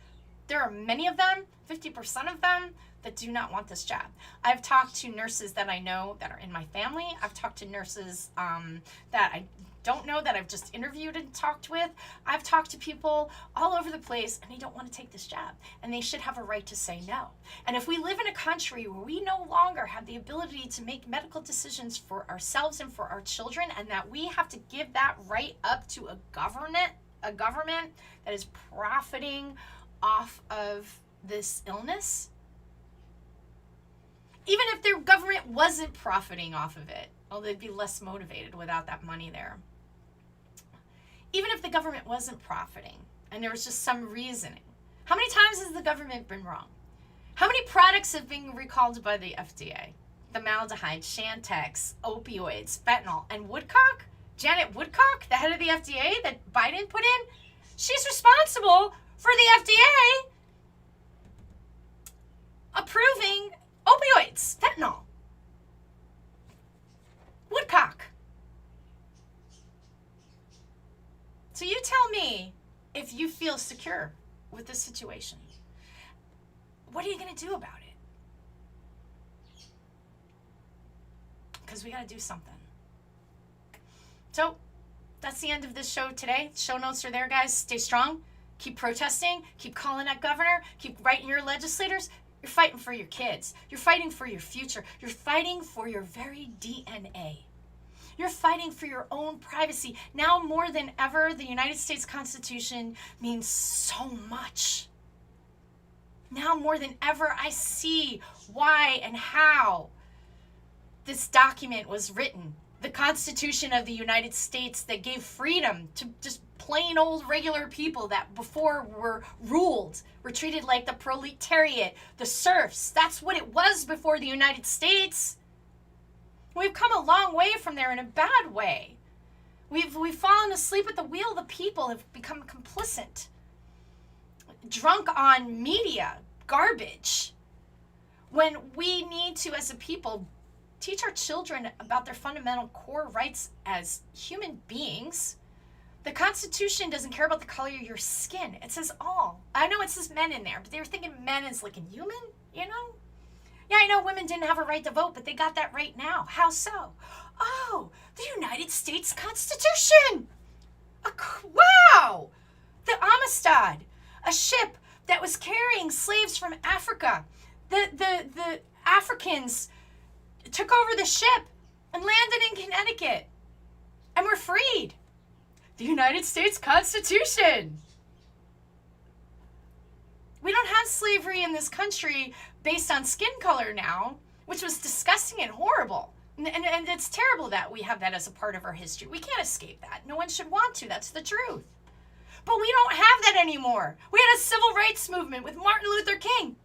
There are many of them, 50% of them, that do not want this job. I've talked to nurses that I know that are in my family. I've talked to nurses that I don't know that I've just interviewed and talked with. I've talked to people all over the place and they don't want to take this job. And they should have a right to say no. And if we live in a country where we no longer have the ability to make medical decisions for ourselves and for our children, and that we have to give that right up to a government that is profiting off of this illness, even if their government wasn't profiting off of it, well, they'd be less motivated without that money there. Even if the government wasn't profiting and there was just some reasoning, how many times has the government been wrong? How many products have been recalled by the FDA? The Maldehyde, Chantix, opioids, fentanyl, and Woodcock? Janet Woodcock, the head of the FDA that Biden put in, she's responsible for the FDA approving opioids, fentanyl, Woodcock. So you tell me if you feel secure with this situation. What are you going to do about it? Because we got to do something. So that's the end of this show today. Show notes are there, guys. Stay strong. Keep protesting. Keep calling that governor. Keep writing your legislators. You're fighting for your kids. You're fighting for your future. You're fighting for your very DNA. You're fighting for your own privacy. Now more than ever, the United States Constitution means so much. Now more than ever, I see why and how this document was written. The Constitution of the United States that gave freedom to just plain old regular people that before were ruled, were treated like the proletariat, the serfs. That's what it was before the United States. We've come a long way from there in a bad way. We've fallen asleep at the wheel. The people have become complicit, drunk on media, garbage. When we need to, as a people, teach our children about their fundamental core rights as human beings. The Constitution doesn't care about the color of your skin. It says all. I know it says men in there, but they were thinking men as like a human, you know? Yeah, I know women didn't have a right to vote, but they got that right now. How so? Oh, the United States Constitution. Wow! The Amistad, a ship that was carrying slaves from Africa. The Africans took over the ship and landed in Connecticut and were freed. The United States Constitution. We don't have slavery in this country based on skin color now, which was disgusting and horrible. And it's terrible that we have that as a part of our history. We can't escape that. No one should want to. That's the truth. But we don't have that anymore. We had a civil rights movement with Martin Luther King.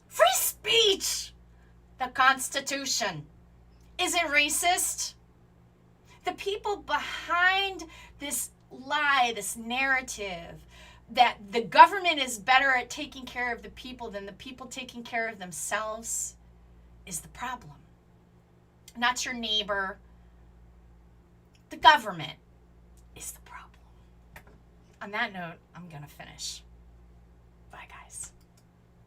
Free speech. The Constitution. Is it racist? The people behind This lie, this narrative that the government is better at taking care of the people than the people taking care of themselves is the problem. Not your neighbor. The government is the problem. On that note, I'm going to finish. Bye, guys.